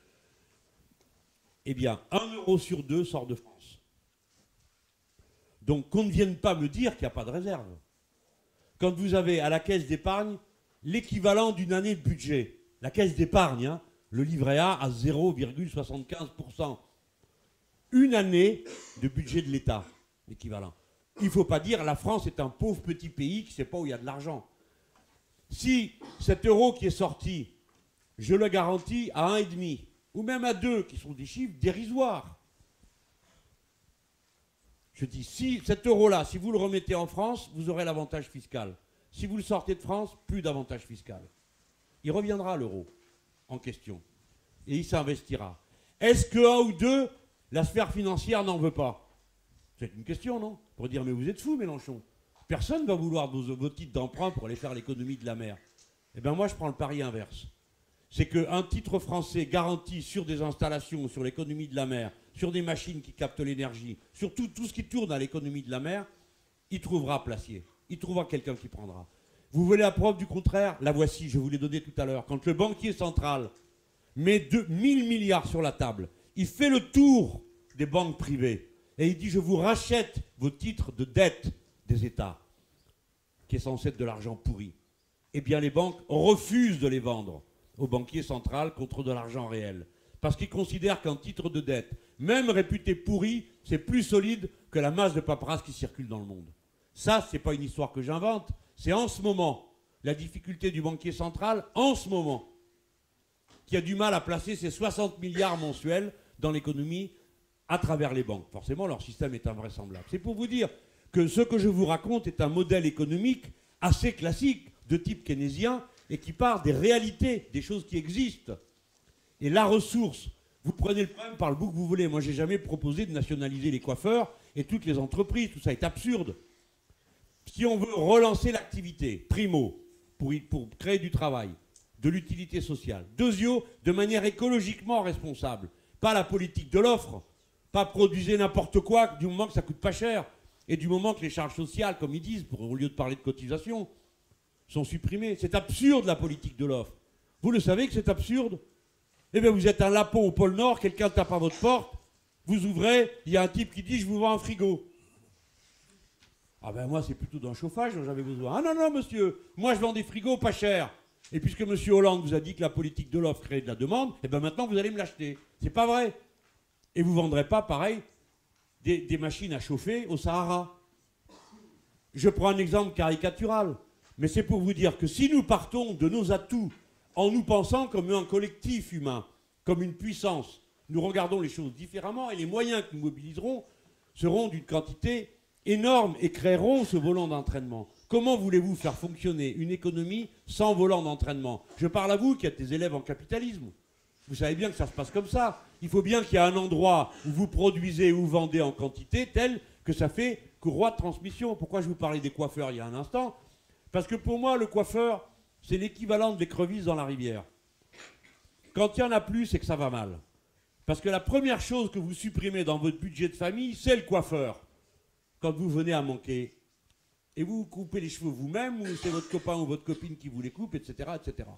Eh bien, 1 euro sur 2 sort de France. Donc qu'on ne vienne pas me dire qu'il n'y a pas de réserve. Quand vous avez à la caisse d'épargne l'équivalent d'une année de budget, la caisse d'épargne, hein, le livret A à 0,75%. Une année de budget de l'État, l'équivalent. Il ne faut pas dire la France est un pauvre petit pays qui ne sait pas où il y a de l'argent. Si cet euro qui est sorti, je le garantis à 1,5, ou même à 2, qui sont des chiffres dérisoires. Je dis, si cet euro-là, si vous le remettez en France, vous aurez l'avantage fiscal. Si vous le sortez de France, plus d'avantage fiscal. Il reviendra l'euro en question. Et il s'investira. Est-ce que 1 ou 2, la sphère financière n'en veut pas? C'est une question, non? Pour dire, mais vous êtes fou, Mélenchon. Personne ne va vouloir vos titres d'emprunt pour aller faire l'économie de la mer. Eh bien, moi, je prends le pari inverse. C'est qu'un titre français garanti sur des installations, sur l'économie de la mer, sur des machines qui captent l'énergie, sur tout ce qui tourne à l'économie de la mer, il trouvera placier. Il trouvera quelqu'un qui prendra. Vous voulez la preuve du contraire? La voici, je vous l'ai donnée tout à l'heure. Quand le banquier central met 1000 milliards sur la table, il fait le tour des banques privées et il dit, je vous rachète vos titres de dette des États, qui est censé être de l'argent pourri. Eh bien, les banques refusent de les vendre au banquier central contre de l'argent réel. parce qu'ils considèrent qu'un titre de dette, même réputé pourri, c'est plus solide que la masse de paperasse qui circule dans le monde. Ça, c'est pas une histoire que j'invente, c'est en ce moment la difficulté du banquier central, en ce moment, qui a du mal à placer ses 60 milliards mensuels dans l'économie à travers les banques. Forcément, leur système est invraisemblable. C'est pour vous dire que ce que je vous raconte est un modèle économique assez classique, de type keynésien, et qui part des réalités, des choses qui existent. Et la ressource, vous prenez le problème par le bout que vous voulez. Moi, je n'ai jamais proposé de nationaliser les coiffeurs et toutes les entreprises. Tout ça est absurde. Si on veut relancer l'activité, primo, pour créer du travail, de l'utilité sociale. Deuxio, de manière écologiquement responsable. Pas la politique de l'offre. Pas produire n'importe quoi du moment que ça coûte pas cher. Et du moment que les charges sociales, comme ils disent, au lieu de parler de cotisation, sont supprimées. C'est absurde la politique de l'offre. Vous le savez que c'est absurde? Eh bien vous êtes un lapon au pôle Nord, quelqu'un tape à votre porte, vous ouvrez, il y a un type qui dit je vous vends un frigo. Ah ben moi c'est plutôt d'un chauffage dont j'avais besoin. Ah non, non monsieur, moi je vends des frigos pas chers. Et puisque monsieur Hollande vous a dit que la politique de l'offre crée de la demande, eh bien maintenant vous allez me l'acheter. C'est pas vrai. Et vous ne vendrez pas pareil des machines à chauffer au Sahara. Je prends un exemple caricatural, mais c'est pour vous dire que si nous partons de nos atouts en nous pensant comme un collectif humain, comme une puissance, nous regardons les choses différemment et les moyens que nous mobiliserons seront d'une quantité énorme et créeront ce volant d'entraînement. Comment voulez-vous faire fonctionner une économie sans volant d'entraînement? Je parle à vous qui êtes des élèves en capitalisme. Vous savez bien que ça se passe comme ça. Il faut bien qu'il y ait un endroit où vous produisez ou vendez en quantité telle que ça fait courroie de transmission. Pourquoi je vous parlais des coiffeurs il y a un instant? Parce que pour moi, le coiffeur, c'est l'équivalent de l'écrevisse dans la rivière. Quand il n'y en a plus, c'est que ça va mal. Parce que la première chose que vous supprimez dans votre budget de famille, c'est le coiffeur. Quand vous venez à manquer. Et vous coupez les cheveux vous-même, ou c'est votre copain ou votre copine qui vous les coupe, etc., etc.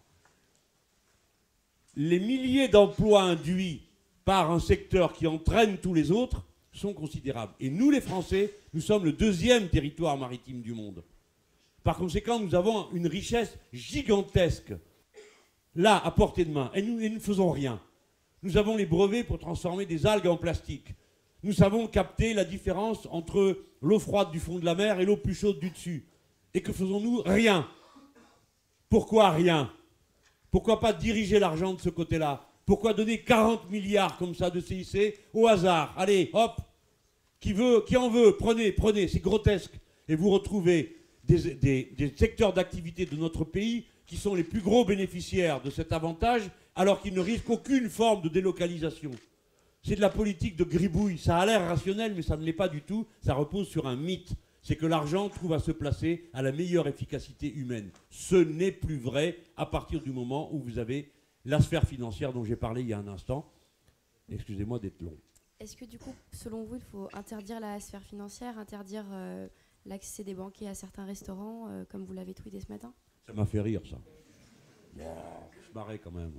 Les milliers d'emplois induits par un secteur qui entraîne tous les autres sont considérables. Et nous, les Français, nous sommes le deuxième territoire maritime du monde. Par conséquent, nous avons une richesse gigantesque, là, à portée de main. Et nous ne faisons rien. Nous avons les brevets pour transformer des algues en plastique. Nous savons capter la différence entre l'eau froide du fond de la mer et l'eau plus chaude du dessus. Et que faisons-nous? Rien. Pourquoi rien? Pourquoi pas diriger l'argent de ce côté-là? Pourquoi donner 40 milliards comme ça de CIC au hasard? Allez, hop, qui en veut, prenez, c'est grotesque. Et vous retrouvez des secteurs d'activité de notre pays qui sont les plus gros bénéficiaires de cet avantage alors qu'ils ne risquent aucune forme de délocalisation. C'est de la politique de gribouille. Ça a l'air rationnel, mais ça ne l'est pas du tout. Ça repose sur un mythe. C'est que l'argent trouve à se placer à la meilleure efficacité humaine. Ce n'est plus vrai à partir du moment où vous avez la sphère financière dont j'ai parlé il y a un instant. Excusez-moi d'être long. Est-ce que du coup, selon vous, il faut interdire la sphère financière, interdire l'accès des banquiers à certains restaurants, comme vous l'avez tweeté ce matin? Ça m'a fait rire, ça. Je me marrais quand même.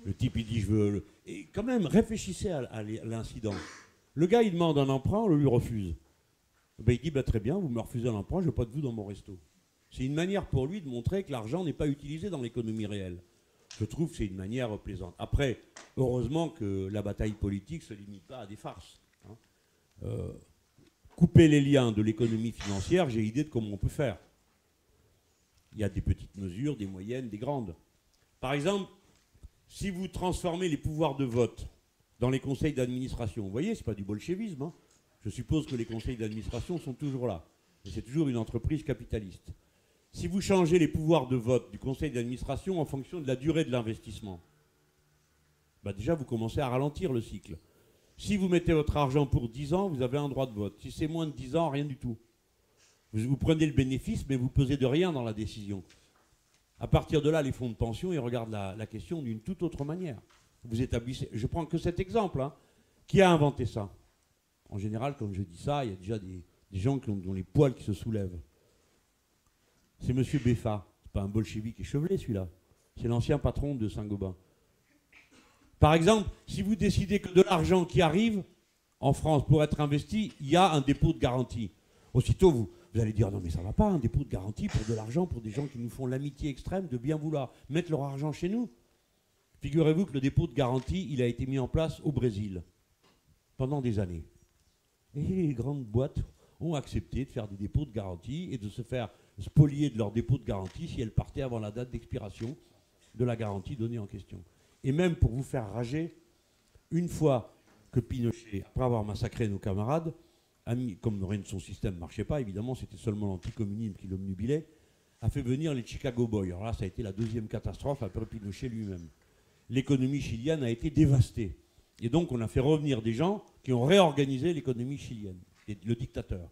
Le type, il dit, je veux... Et quand même, réfléchissez à l'incident. Le gars, il demande un emprunt, on le lui refuse. Ben, il dit, bah, très bien, vous me refusez un emprunt, je ne veux pas de vous dans mon resto. C'est une manière pour lui de montrer que l'argent n'est pas utilisé dans l'économie réelle. Je trouve que c'est une manière plaisante. Après, heureusement que la bataille politique ne se limite pas à des farces. Hein. Couper les liens de l'économie financière, j'ai idée de comment on peut faire. Il y a des petites mesures, des moyennes, des grandes. Par exemple, si vous transformez les pouvoirs de vote dans les conseils d'administration, vous voyez, ce n'est pas du bolchevisme. Hein. Je suppose que les conseils d'administration sont toujours là. Et c'est toujours une entreprise capitaliste. Si vous changez les pouvoirs de vote du conseil d'administration en fonction de la durée de l'investissement, bah déjà vous commencez à ralentir le cycle. Si vous mettez votre argent pour 10 ans, vous avez un droit de vote. Si c'est moins de 10 ans, rien du tout. Vous prenez le bénéfice, mais vous pesez de rien dans la décision. À partir de là, les fonds de pension, ils regardent la question d'une toute autre manière. Vous établissez, je prends que cet exemple, hein. Qui a inventé ça? En général, quand je dis ça, il y a déjà des gens qui ont les poils qui se soulèvent. C'est M. Beffa. C'est pas un bolchevique échevelé, celui-là. C'est l'ancien patron de Saint-Gobain. Par exemple, si vous décidez que de l'argent qui arrive en France pour être investi, il y a un dépôt de garantie. Aussitôt, vous allez dire, non mais ça ne va pas, un dépôt de garantie pour de l'argent, pour des gens qui nous font l'amitié extrême de bien vouloir mettre leur argent chez nous. Figurez-vous que le dépôt de garantie, il a été mis en place au Brésil pendant des années. Et les grandes boîtes ont accepté de faire des dépôts de garantie et de se faire spolier de leur dépôt de garantie si elles partaient avant la date d'expiration de la garantie donnée en question. Et même pour vous faire rager, une fois que Pinochet, après avoir massacré nos camarades, comme son système ne marchait pas, évidemment, c'était seulement l'anticommunisme qui l'obnubilait, a fait venir les Chicago Boys. Alors là, ça a été la deuxième catastrophe après Pinochet lui-même. L'économie chilienne a été dévastée. Et donc, on a fait revenir des gens qui ont réorganisé l'économie chilienne, le dictateur.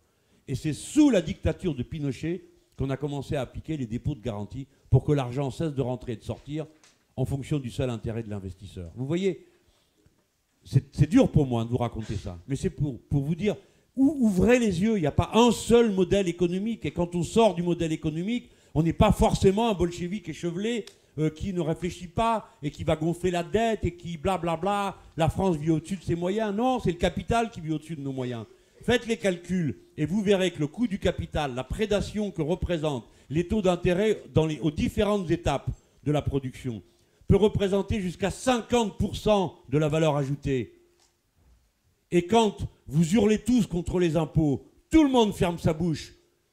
Et c'est sous la dictature de Pinochet qu'on a commencé à appliquer les dépôts de garantie pour que l'argent cesse de rentrer et de sortir en fonction du seul intérêt de l'investisseur. Vous voyez, c'est dur pour moi de vous raconter ça, mais c'est pour vous dire, ouvrez les yeux, il n'y a pas un seul modèle économique. Et quand on sort du modèle économique, on n'est pas forcément un bolchevique échevelé qui ne réfléchit pas et qui va gonfler la dette et qui blablabla, la France vit au-dessus de ses moyens. Non, c'est le capital qui vit au-dessus de nos moyens. Faites les calculs et vous verrez que le coût du capital, la prédation que représentent les taux d'intérêt aux différentes étapes de la production, peut représenter jusqu'à 50% de la valeur ajoutée. Et quand vous hurlez tous contre les impôts, tout le monde ferme sa bouche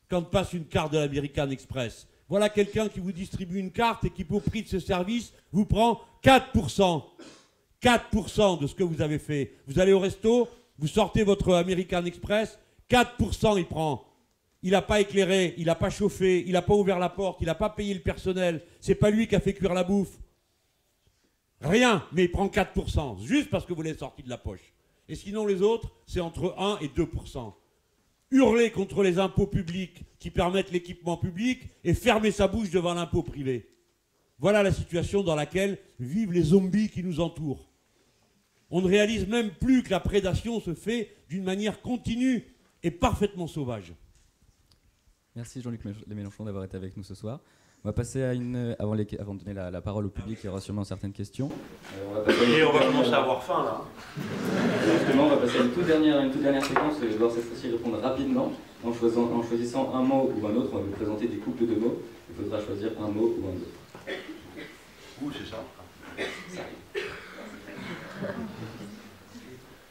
quand passe une carte de l'American Express. Voilà quelqu'un qui vous distribue une carte et qui, pour prix de ce service, vous prend 4%. 4% de ce que vous avez fait. Vous allez au resto, vous sortez votre American Express, 4% il prend. Il n'a pas éclairé, il n'a pas chauffé, il n'a pas ouvert la porte, il n'a pas payé le personnel. C'est pas lui qui a fait cuire la bouffe. Rien, mais il prend 4%, juste parce que vous l'avez sorti de la poche. Et sinon, les autres, c'est entre 1 et 2%. Hurler contre les impôts publics qui permettent l'équipement public et fermer sa bouche devant l'impôt privé. Voilà la situation dans laquelle vivent les zombies qui nous entourent. On ne réalise même plus que la prédation se fait d'une manière continue et parfaitement sauvage. Merci Jean-Luc Mélenchon d'avoir été avec nous ce soir. On va passer à avant de donner la parole au public, il y aura sûrement certaines questions. On va commencer à avoir faim là. Justement, on va passer à une toute dernière séquence. Je vais devoir cette fois-ci répondre rapidement. En choisissant un mot ou un autre, on va vous présenter des couples de mots. Il faudra choisir un mot ou un autre. Ouh, c'est ça.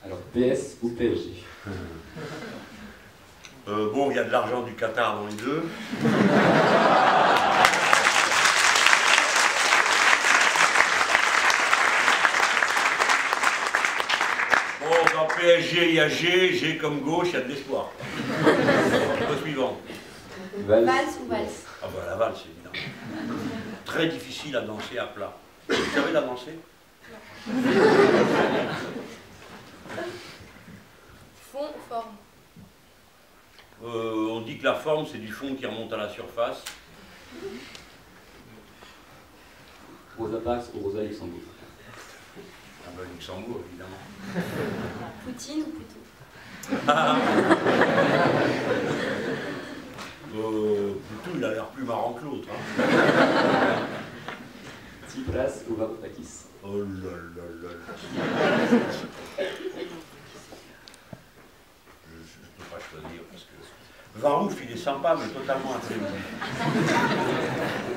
Alors, PS ou PSG? Bon, il y a de l'argent du Qatar dans les deux. Bon, dans PSG, il y a G comme gauche, il y a de l'espoir. Le suivant. Valse ou valse? Ah bah la valse, évidemment. Très difficile à danser à plat. Vous savez la danser? Fond ou forme? On dit que la forme, c'est du fond qui remonte à la surface. Rosa Parks ou Rosa Luxembourg? Ah ben Luxembourg, évidemment. Poutine ou Poutou? Poutou, il a l'air plus marrant que l'autre. Hein. Tsipras ou Varoufakis? Oh là là là là. Je ne peux pas choisir parce que Varouf, il est sympa, mais totalement imprévisible.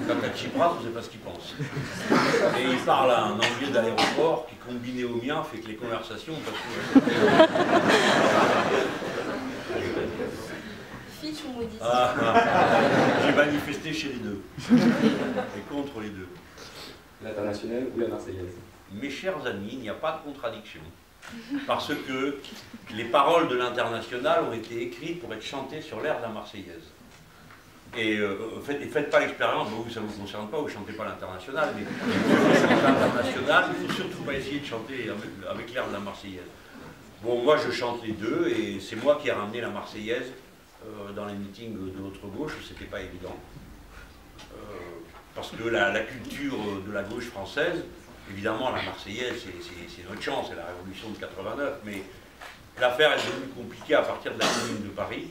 Quant à Tsipras, je ne sais pas ce qu'il pense. Et il parle à un anglais d'aéroport qui, combiné au mien, fait que les conversations passent. Fitch ou Moody's? J'ai manifesté chez les deux. Et contre les deux. L'Internationale ou la Marseillaise? Mes chers amis, il n'y a pas de contradiction. Parce que les paroles de l'Internationale ont été écrites pour être chantées sur l'air de la Marseillaise. Et faites pas l'expérience, vous, ça ne vous concerne pas, vous ne chantez pas l'Internationale, mais vous chantez l'Internationale, il ne faut surtout pas essayer de chanter avec l'air de la Marseillaise. Bon, moi je chante les deux, et c'est moi qui ai ramené la Marseillaise dans les meetings de notre gauche, c'était pas évident. Parce que la culture de la gauche française, évidemment la Marseillaise c'est notre chance, c'est la révolution de 89, mais l'affaire est devenue compliquée à partir de la Commune de Paris.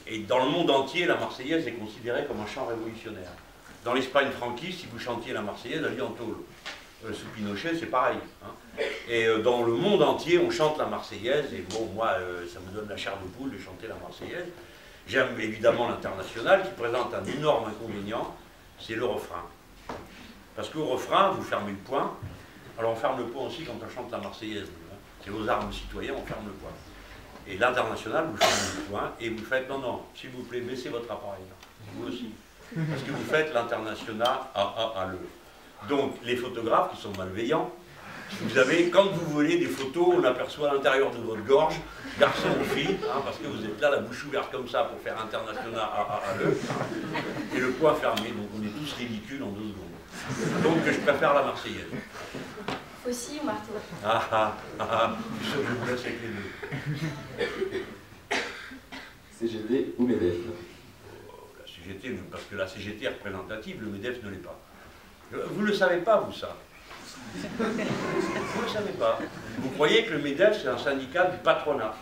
Et dans le monde entier, la Marseillaise est considérée comme un chant révolutionnaire. Dans l'Espagne franquiste, si vous chantiez la Marseillaise, elle est en tôle. Sous Pinochet, c'est pareil. Hein. Et dans le monde entier, on chante la Marseillaise, et bon, moi, ça me donne la chair de poule de chanter la Marseillaise. J'aime évidemment l'Internationale, qui présente un énorme inconvénient, c'est le refrain. Parce qu'au refrain, vous fermez le poing. Alors on ferme le poing aussi quand on chante la Marseillaise. C'est aux armes citoyens, on ferme le poing. Et l'international, vous fermez le poing et vous faites, non, non, s'il vous plaît, baissez votre appareil. Vous aussi. Parce que vous faites l'international à l'heure. Donc les photographes qui sont malveillants, vous avez, quand vous volez des photos, on aperçoit l'intérieur de votre gorge, garçon ou fille, hein, parce que vous êtes là, la bouche ouverte comme ça pour faire international à l'heure, et le poing fermé, donc on est tous ridicules en 2 secondes. Donc je préfère la Marseillaise. Faucille ou marteau? Je sais que je vous laisse avec les deux. CGT ou MEDEF? La CGT, parce que la CGT est représentative, le MEDEF ne l'est pas. Vous ne le savez pas, vous, ça. Vous ne le savez pas. Vous croyez que le MEDEF, c'est un syndicat du patronat,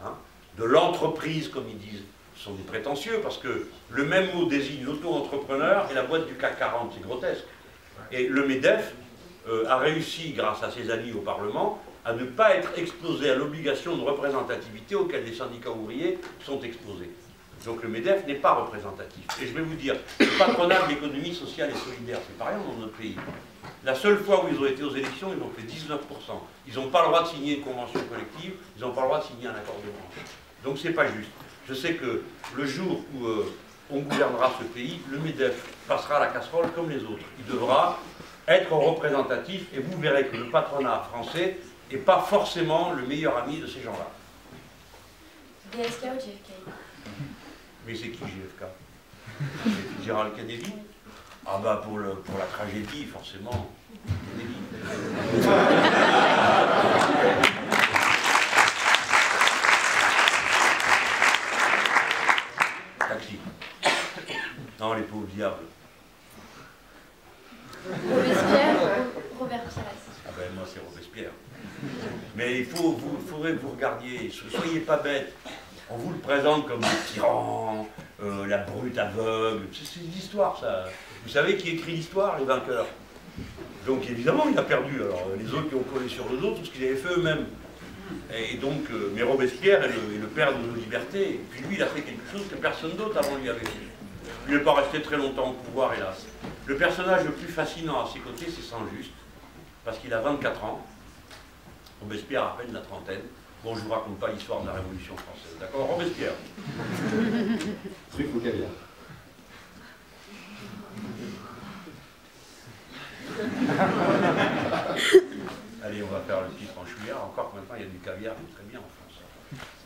hein, de l'entreprise, comme ils disent. Ce sont des prétentieux, parce que le même mot désigne l'auto-entrepreneur et la boîte du CAC 40, c'est grotesque. Et le MEDEF a réussi, grâce à ses alliés au Parlement, à ne pas être exposé à l'obligation de représentativité auquel les syndicats ouvriers sont exposés. Donc le MEDEF n'est pas représentatif. Et je vais vous dire, le patronat de l'économie sociale et solidaire, c'est pas rien dans notre pays. La seule fois où ils ont été aux élections, ils ont fait 19%. Ils n'ont pas le droit de signer une convention collective, ils n'ont pas le droit de signer un accord de branche. Donc c'est pas juste. Je sais que le jour où on gouvernera ce pays, le MEDEF passera à la casserole comme les autres. Il devra être représentatif et vous verrez que le patronat français n'est pas forcément le meilleur ami de ces gens-là. DSK ou JFK? Mais c'est qui JFK? C'est Gérald Kennedy? Ah bah pour la tragédie, forcément, Kennedy. Taxi. Non, les pauvres diables. Robespierre ou Robert Pires? Ah ben moi c'est Robespierre. Mais il faudrait que vous regardiez, soyez pas bêtes. On vous le présente comme le tyran, la brute aveugle. C'est une histoire, ça. Vous savez qui écrit l'histoire? Les vainqueurs. Donc évidemment, il a perdu. Alors les autres qui ont collé sur les autres, tout ce qu'ils avaient fait eux-mêmes. Et donc, mais Robespierre est le père de nos libertés. Et puis lui, il a fait quelque chose que personne d'autre avant lui avait fait. Il n'est pas resté très longtemps au pouvoir, hélas. Le personnage le plus fascinant à ses côtés, c'est Saint-Just, parce qu'il a 24 ans. Robespierre a à peine la trentaine. Bon, je ne vous raconte pas l'histoire de la Révolution française. D'accord? Robespierre. Truffe ou caviar? Allez, on va faire le petit franchouillard. Encore que maintenant, il y a du caviar qui est très bien en France.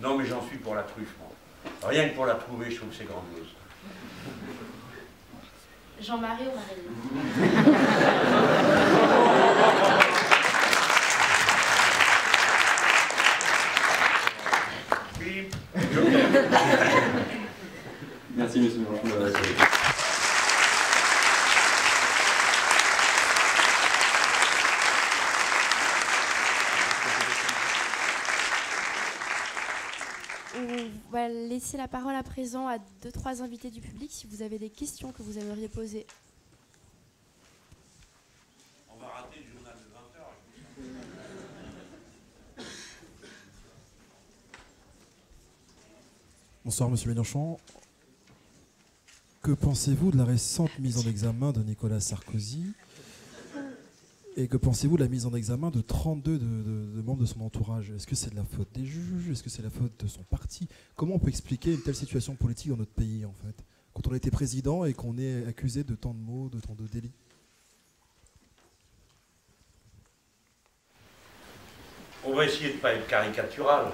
Non, mais j'en suis pour la truffe, moi. Rien que pour la trouver, je trouve que c'est grandiose. Jean-Marie ou Marie? Merci, monsieur Mélenchon. On va laisser la parole à présent à 2-3 invités du public si vous avez des questions que vous aimeriez poser. On va rater le journal de 20h. Bonsoir, monsieur Mélenchon. Que pensez-vous de la récente mise en examen de Nicolas Sarkozy? Et que pensez-vous de la mise en examen de 32 de membres de son entourage? Est-ce que c'est de la faute des juges? Est-ce que c'est la faute de son parti? Comment on peut expliquer une telle situation politique dans notre pays, en fait, quand on a été président et qu'on est accusé de tant de maux, de tant de délits? On va essayer de ne pas être caricatural.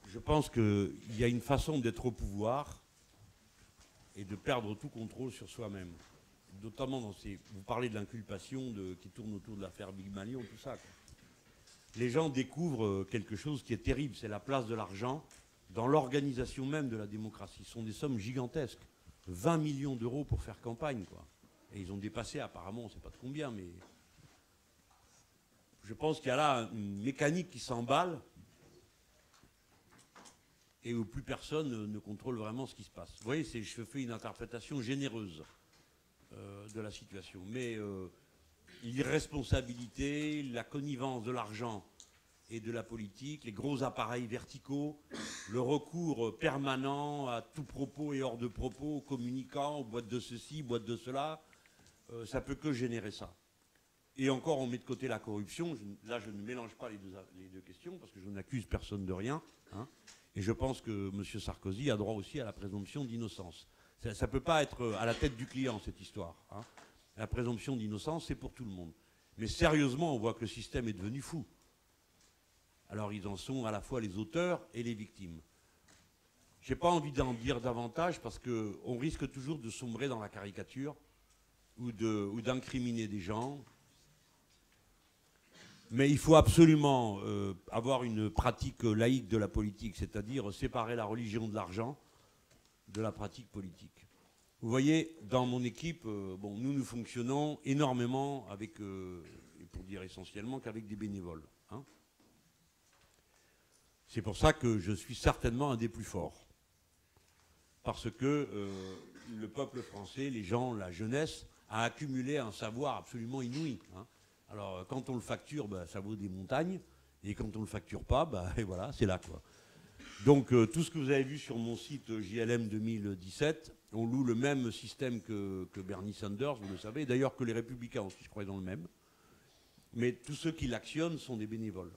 Je pense qu'il y a une façon d'être au pouvoir et de perdre tout contrôle sur soi-même. Notamment dans ces... Vous parlez de l'inculpation qui tourne autour de l'affaire Big Malion, tout ça, quoi. Les gens découvrent quelque chose qui est terrible, c'est la place de l'argent dans l'organisation même de la démocratie. Ce sont des sommes gigantesques. 20 millions d'euros pour faire campagne, quoi. Et ils ont dépassé apparemment, on ne sait pas de combien, mais... Je pense qu'il y a là une mécanique qui s'emballe et où plus personne ne contrôle vraiment ce qui se passe. Vous voyez, je fais une interprétation généreuse de la situation. Mais l'irresponsabilité, la connivence de l'argent et de la politique, les gros appareils verticaux, le recours permanent à tout propos et hors de propos, aux communicants, aux boîtes de ceci, boîtes de cela, ça peut que générer ça. Et encore, on met de côté la corruption. Là, je ne mélange pas les deux questions, parce que je n'accuse personne de rien. Hein. Et je pense que M. Sarkozy a droit aussi à la présomption d'innocence. Ça ne peut pas être à la tête du client, cette histoire. Hein. La présomption d'innocence, c'est pour tout le monde. Mais sérieusement, on voit que le système est devenu fou. Alors, ils en sont à la fois les auteurs et les victimes. Je n'ai pas envie d'en dire davantage, parce qu'on risque toujours de sombrer dans la caricature ou d'incriminer des gens. Mais il faut absolument avoir une pratique laïque de la politique, c'est-à-dire séparer la religion de l'argent de la pratique politique. Vous voyez, dans mon équipe, nous fonctionnons énormément avec, et pour dire essentiellement, qu'avec des bénévoles. Hein. C'est pour ça que je suis certainement un des plus forts. Parce que le peuple français, les gens, la jeunesse, a accumulé un savoir absolument inouï. Hein. Alors, quand on le facture, ça vaut des montagnes. Et quand on ne le facture pas, et voilà, c'est là, quoi. Donc, tout ce que vous avez vu sur mon site JLM 2017, on loue le même système que Bernie Sanders, vous le savez. D'ailleurs, que les Républicains aussi, je crois, dans le même. Mais tous ceux qui l'actionnent sont des bénévoles.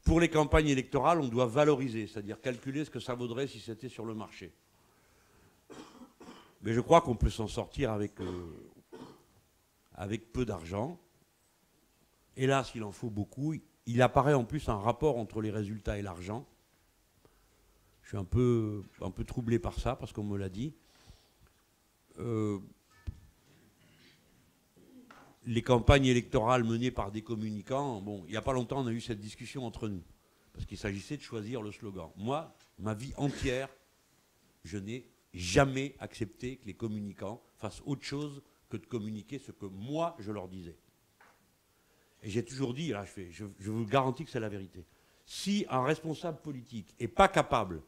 Pour les campagnes électorales, on doit valoriser, c'est-à-dire calculer ce que ça vaudrait si c'était sur le marché. Mais je crois qu'on peut s'en sortir avec peu d'argent. Hélas, il en faut beaucoup. Il apparaît en plus un rapport entre les résultats et l'argent. Je suis un peu troublé par ça, parce qu'on me l'a dit. Les campagnes électorales menées par des communicants, il n'y a pas longtemps, on a eu cette discussion entre nous, parce qu'il s'agissait de choisir le slogan. Moi, ma vie entière, je n'ai jamais accepté que les communicants fassent autre chose que de communiquer ce que moi, je leur disais. Et j'ai toujours dit, là, je vous garantis que c'est la vérité. Si un responsable politique n'est pas capable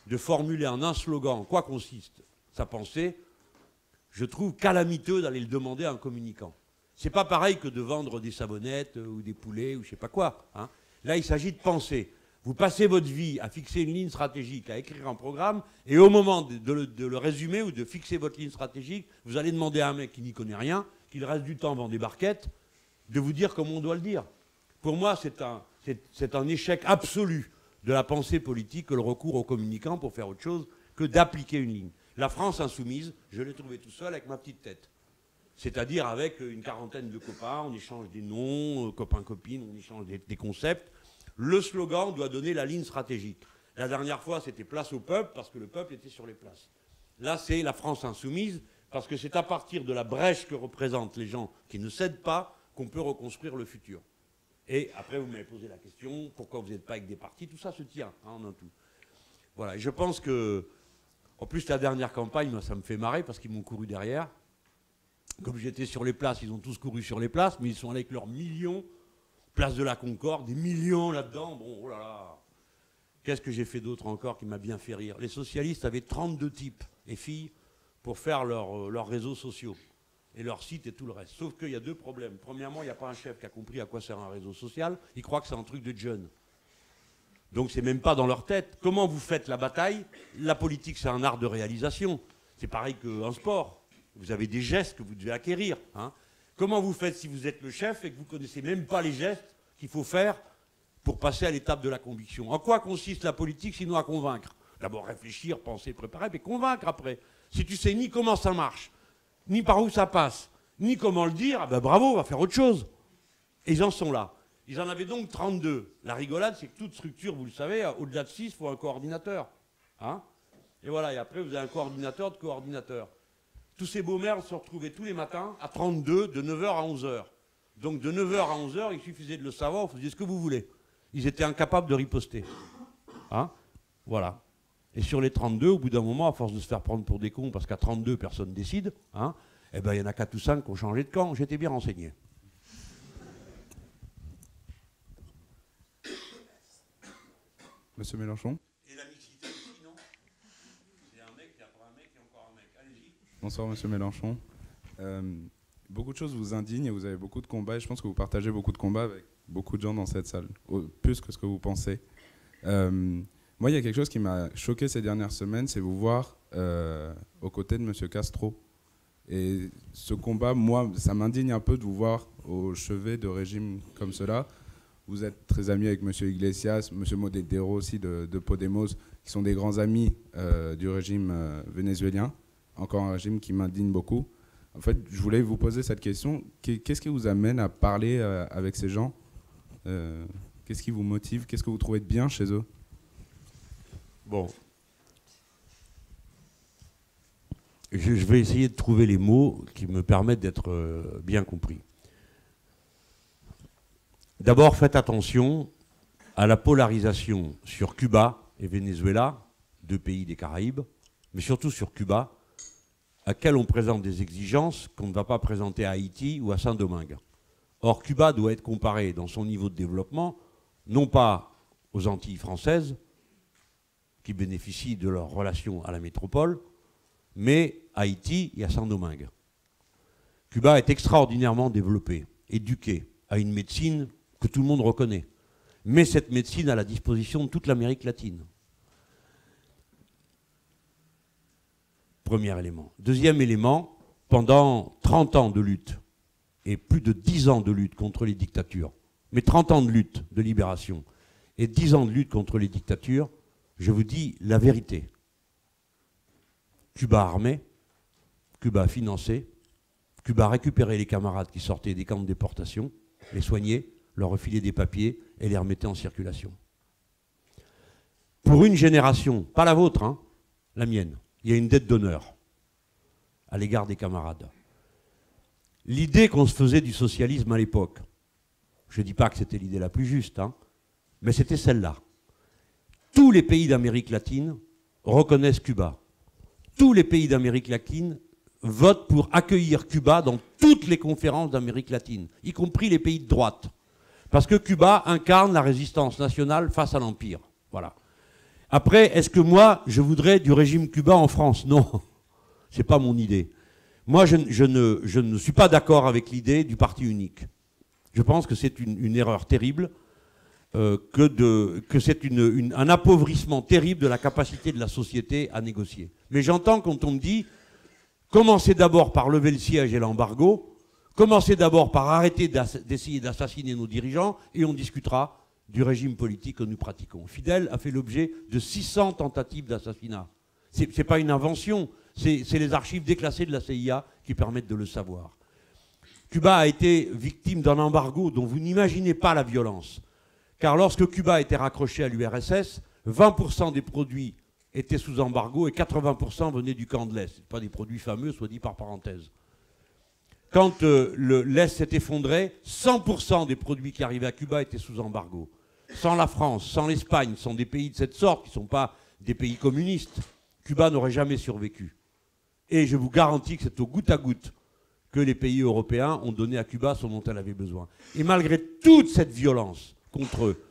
de formuler en un slogan en quoi consiste sa pensée, je trouve calamiteux d'aller le demander à un communicant. C'est pas pareil que de vendre des savonnettes ou des poulets ou je sais pas quoi. Hein. Là, il s'agit de penser. Vous passez votre vie à fixer une ligne stratégique, à écrire un programme, et au moment de le résumer ou de fixer votre ligne stratégique, vous allez demander à un mec qui n'y connaît rien, qui le reste du temps vend des barquettes, de vous dire comment on doit le dire. Pour moi, c'est un échec absolu de la pensée politique que le recours aux communicants pour faire autre chose que d'appliquer une ligne. La France insoumise, je l'ai trouvée tout seul avec ma petite tête. C'est-à-dire avec une quarantaine de copains, on échange des noms, copains-copines, on échange des concepts. Le slogan doit donner la ligne stratégique. La dernière fois, c'était place au peuple, parce que le peuple était sur les places. Là, c'est la France insoumise, parce que c'est à partir de la brèche que représentent les gens qui ne cèdent pas qu'on peut reconstruire le futur. Et après, vous m'avez posé la question, pourquoi vous n'êtes pas avec des partis? Tout ça se tient, en un tout. Voilà, et je pense que, en plus, la dernière campagne, moi, ça me fait marrer, parce qu'ils m'ont couru derrière. Comme j'étais sur les places, ils ont tous couru sur les places, mais ils sont allés avec leurs millions, place de la Concorde, des millions là-dedans. Bon, oh là là. Qu'est-ce que j'ai fait d'autre encore qui m'a bien fait rire? Les socialistes avaient 32 types et filles pour faire leurs réseaux sociaux et leur site et tout le reste. Sauf qu'il y a deux problèmes. Premièrement, il n'y a pas un chef qui a compris à quoi sert un réseau social. Il croit que c'est un truc de jeunes. Donc c'est même pas dans leur tête. Comment vous faites la bataille? La politique, c'est un art de réalisation. C'est pareil qu'un sport. Vous avez des gestes que vous devez acquérir. Hein. Comment vous faites si vous êtes le chef et que vous ne connaissez même pas les gestes qu'il faut faire pour passer à l'étape de la conviction? En quoi consiste la politique sinon à convaincre? D'abord réfléchir, penser, préparer, mais convaincre après. Si tu sais ni comment ça marche, ni par où ça passe, ni comment le dire, bravo, on va faire autre chose. Et ils en sont là. Ils en avaient donc 32. La rigolade, c'est que toute structure, vous le savez, au-delà de 6, il faut un coordinateur. Hein. Et voilà, et après, vous avez un coordinateur de coordinateur. Tous ces beaux merdes se retrouvaient tous les matins à 32, de 9h à 11h. Donc de 9h à 11h, il suffisait de le savoir, vous faisiez ce que vous voulez. Ils étaient incapables de riposter. Hein. Voilà. Et sur les 32, au bout d'un moment, à force de se faire prendre pour des cons, parce qu'à 32, personne ne décide, hein, il y en a 4 ou 5 qui ont changé de camp. J'étais bien renseigné. Monsieur Mélenchon. Et la mixité aussi, non? C'est un mec, il y a pas un mec, il y a encore un mec. Allez-y. Bonsoir, monsieur Mélenchon. Beaucoup de choses vous indignent et vous avez beaucoup de combats. Et je pense que vous partagez beaucoup de combats avec beaucoup de gens dans cette salle, plus que ce que vous pensez. Moi, il y a quelque chose qui m'a choqué ces dernières semaines, c'est vous voir aux côtés de monsieur Castro. Et ce combat, moi, ça m'indigne un peu de vous voir au chevet de régimes comme cela. Vous êtes très amis avec M. Iglesias, M. Modedero aussi de Podemos, qui sont des grands amis du régime vénézuélien. Encore un régime qui m'indigne beaucoup. En fait, je voulais vous poser cette question. Qu'est-ce qui vous amène à parler avec ces gens? Qu'est-ce qui vous motive? Qu'est-ce que vous trouvez de bien chez eux? Bon. Je vais essayer de trouver les mots qui me permettent d'être bien compris. D'abord, faites attention à la polarisation sur Cuba et Venezuela, deux pays des Caraïbes, mais surtout sur Cuba, à laquelle on présente des exigences qu'on ne va pas présenter à Haïti ou à Saint-Domingue. Or, Cuba doit être comparé dans son niveau de développement, non pas aux Antilles françaises, qui bénéficient de leur relation à la métropole, mais à Haïti et à Saint-Domingue. Cuba est extraordinairement développé, éduqué, a une médecine que tout le monde reconnaît, mais cette médecine à la disposition de toute l'Amérique latine. Premier élément. Deuxième élément, pendant 30 ans de lutte, et plus de 10 ans de lutte contre les dictatures, mais 30 ans de lutte, de libération, et 10 ans de lutte contre les dictatures, je vous dis la vérité. Cuba a armé, Cuba a financé, Cuba a récupéré les camarades qui sortaient des camps de déportation, les soignait, leur refilait des papiers et les remettait en circulation. Pour une génération, pas la vôtre, hein, la mienne, il y a une dette d'honneur à l'égard des camarades. L'idée qu'on se faisait du socialisme à l'époque, je ne dis pas que c'était l'idée la plus juste, hein, mais c'était celle-là. Tous les pays d'Amérique latine reconnaissent Cuba. Tous les pays d'Amérique latine votent pour accueillir Cuba dans toutes les conférences d'Amérique latine, y compris les pays de droite. Parce que Cuba incarne la résistance nationale face à l'Empire. Voilà. Après, est-ce que moi, je voudrais du régime cubain en France? Non, ce n'est pas mon idée. Moi, je ne suis pas d'accord avec l'idée du parti unique. Je pense que c'est une erreur terrible, que c'est un appauvrissement terrible de la capacité de la société à négocier. Mais j'entends quand on me dit, commencez d'abord par lever le siège et l'embargo, commencez d'abord par arrêter d'essayer d'assassiner nos dirigeants, et on discutera du régime politique que nous pratiquons. Fidel a fait l'objet de 600 tentatives d'assassinat. Ce n'est pas une invention, c'est les archives déclassées de la CIA qui permettent de le savoir. Cuba a été victime d'un embargo dont vous n'imaginez pas la violence. Car lorsque Cuba était raccroché à l'URSS, 20% des produits étaient sous embargo et 80% venaient du camp de l'Est. Ce pas des produits fameux, soit dit par parenthèse. Quand l'Est s'est effondré, 100% des produits qui arrivaient à Cuba étaient sous embargo. Sans la France, sans l'Espagne, sans des pays de cette sorte, qui ne sont pas des pays communistes, Cuba n'aurait jamais survécu. Et je vous garantis que c'est au goutte à goutte que les pays européens ont donné à Cuba ce dont elle avait besoin. Et malgré toute cette violence contre eux,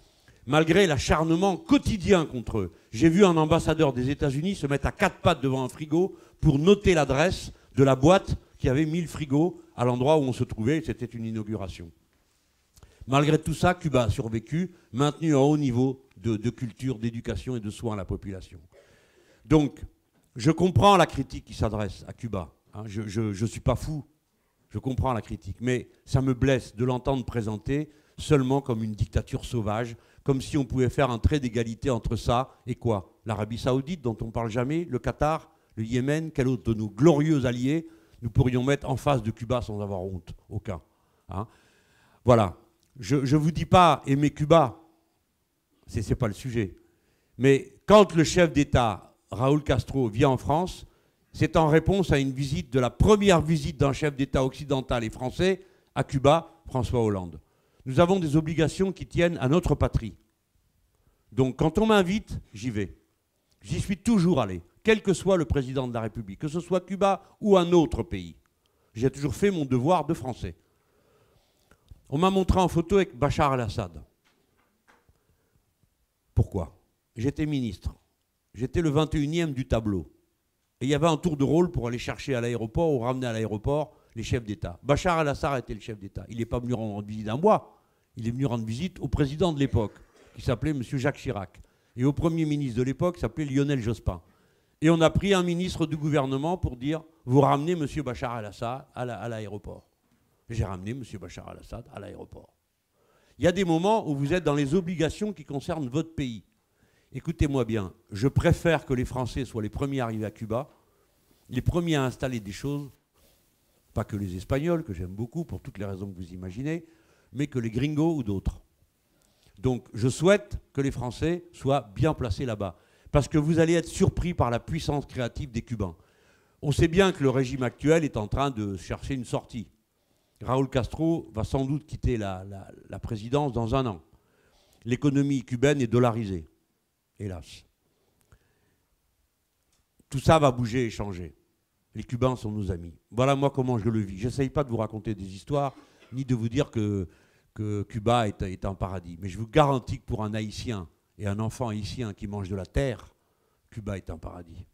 malgré l'acharnement quotidien contre eux, j'ai vu un ambassadeur des États-Unis se mettre à quatre pattes devant un frigo pour noter l'adresse de la boîte qui avait mis le frigo à l'endroit où on se trouvait. C'était une inauguration. Malgré tout ça, Cuba a survécu, maintenu un haut niveau de culture, d'éducation et de soins à la population. Donc, je comprends la critique qui s'adresse à Cuba. Hein, je ne suis pas fou. Je comprends la critique. Mais ça me blesse de l'entendre présenter seulement comme une dictature sauvage, comme si on pouvait faire un trait d'égalité entre ça et quoi? L'Arabie Saoudite, dont on ne parle jamais, le Qatar, le Yémen, quel autre de nos glorieux alliés nous pourrions mettre en face de Cuba sans avoir honte? Aucun. Hein? Voilà. Je ne vous dis pas aimer Cuba, ce n'est pas le sujet. Mais quand le chef d'État, Raúl Castro, vient en France, c'est en réponse à une visite, de la première visite d'un chef d'État occidental et français à Cuba, François Hollande. Nous avons des obligations qui tiennent à notre patrie. Donc quand on m'invite, j'y vais. J'y suis toujours allé, quel que soit le président de la République, que ce soit Cuba ou un autre pays. J'ai toujours fait mon devoir de Français. On m'a montré en photo avec Bachar el-Assad. Pourquoi? J'étais ministre. J'étais le 21e du tableau. Et il y avait un tour de rôle pour aller chercher à l'aéroport ou ramener à l'aéroport les chefs d'État. Bachar el-Assad était le chef d'État. Il n'est pas venu rendre visite à moi. Il est venu rendre visite au président de l'époque, qui s'appelait M. Jacques Chirac. Et au premier ministre de l'époque, qui s'appelait Lionel Jospin. Et on a pris un ministre du gouvernement pour dire « Vous ramenez M. Bachar al-Assad à l'aéroport ». J'ai ramené M. Bachar al-Assad à l'aéroport. Il y a des moments où vous êtes dans les obligations qui concernent votre pays. Écoutez-moi bien, je préfère que les Français soient les premiers arrivés à Cuba, les premiers à installer des choses, pas que les Espagnols, que j'aime beaucoup pour toutes les raisons que vous imaginez, mais que les gringos ou d'autres. Donc je souhaite que les Français soient bien placés là-bas, parce que vous allez être surpris par la puissance créative des Cubains. On sait bien que le régime actuel est en train de chercher une sortie. Raúl Castro va sans doute quitter la présidence dans 1 an. L'économie cubaine est dollarisée, hélas. Tout ça va bouger et changer. Les Cubains sont nos amis. Voilà moi comment je le vis. Je n'essaye pas de vous raconter des histoires, ni de vous dire que Cuba est un paradis. Mais je vous garantis que pour un Haïtien et un enfant haïtien qui mange de la terre, Cuba est un paradis.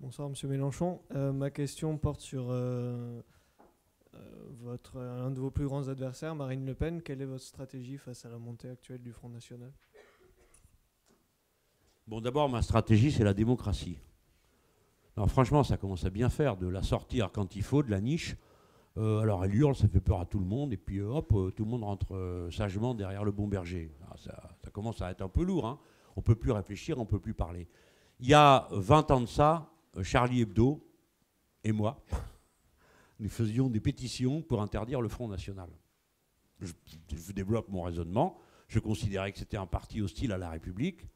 Bonsoir Monsieur Mélenchon. Ma question porte sur un de vos plus grands adversaires, Marine Le Pen. Quelle est votre stratégie face à la montée actuelle du Front National? Bon, d'abord, ma stratégie, c'est la démocratie. Alors franchement, ça commence à bien faire de la sortir quand il faut, de la niche. Alors elle hurle, ça fait peur à tout le monde, et puis hop, tout le monde rentre sagement derrière le bon berger. Alors, ça commence à être un peu lourd, hein. On ne peut plus réfléchir, on ne peut plus parler. Il y a 20 ans de ça, Charlie Hebdo et moi, nous faisions des pétitions pour interdire le Front National. Je développe mon raisonnement. Je considérais que c'était un parti hostile à la République.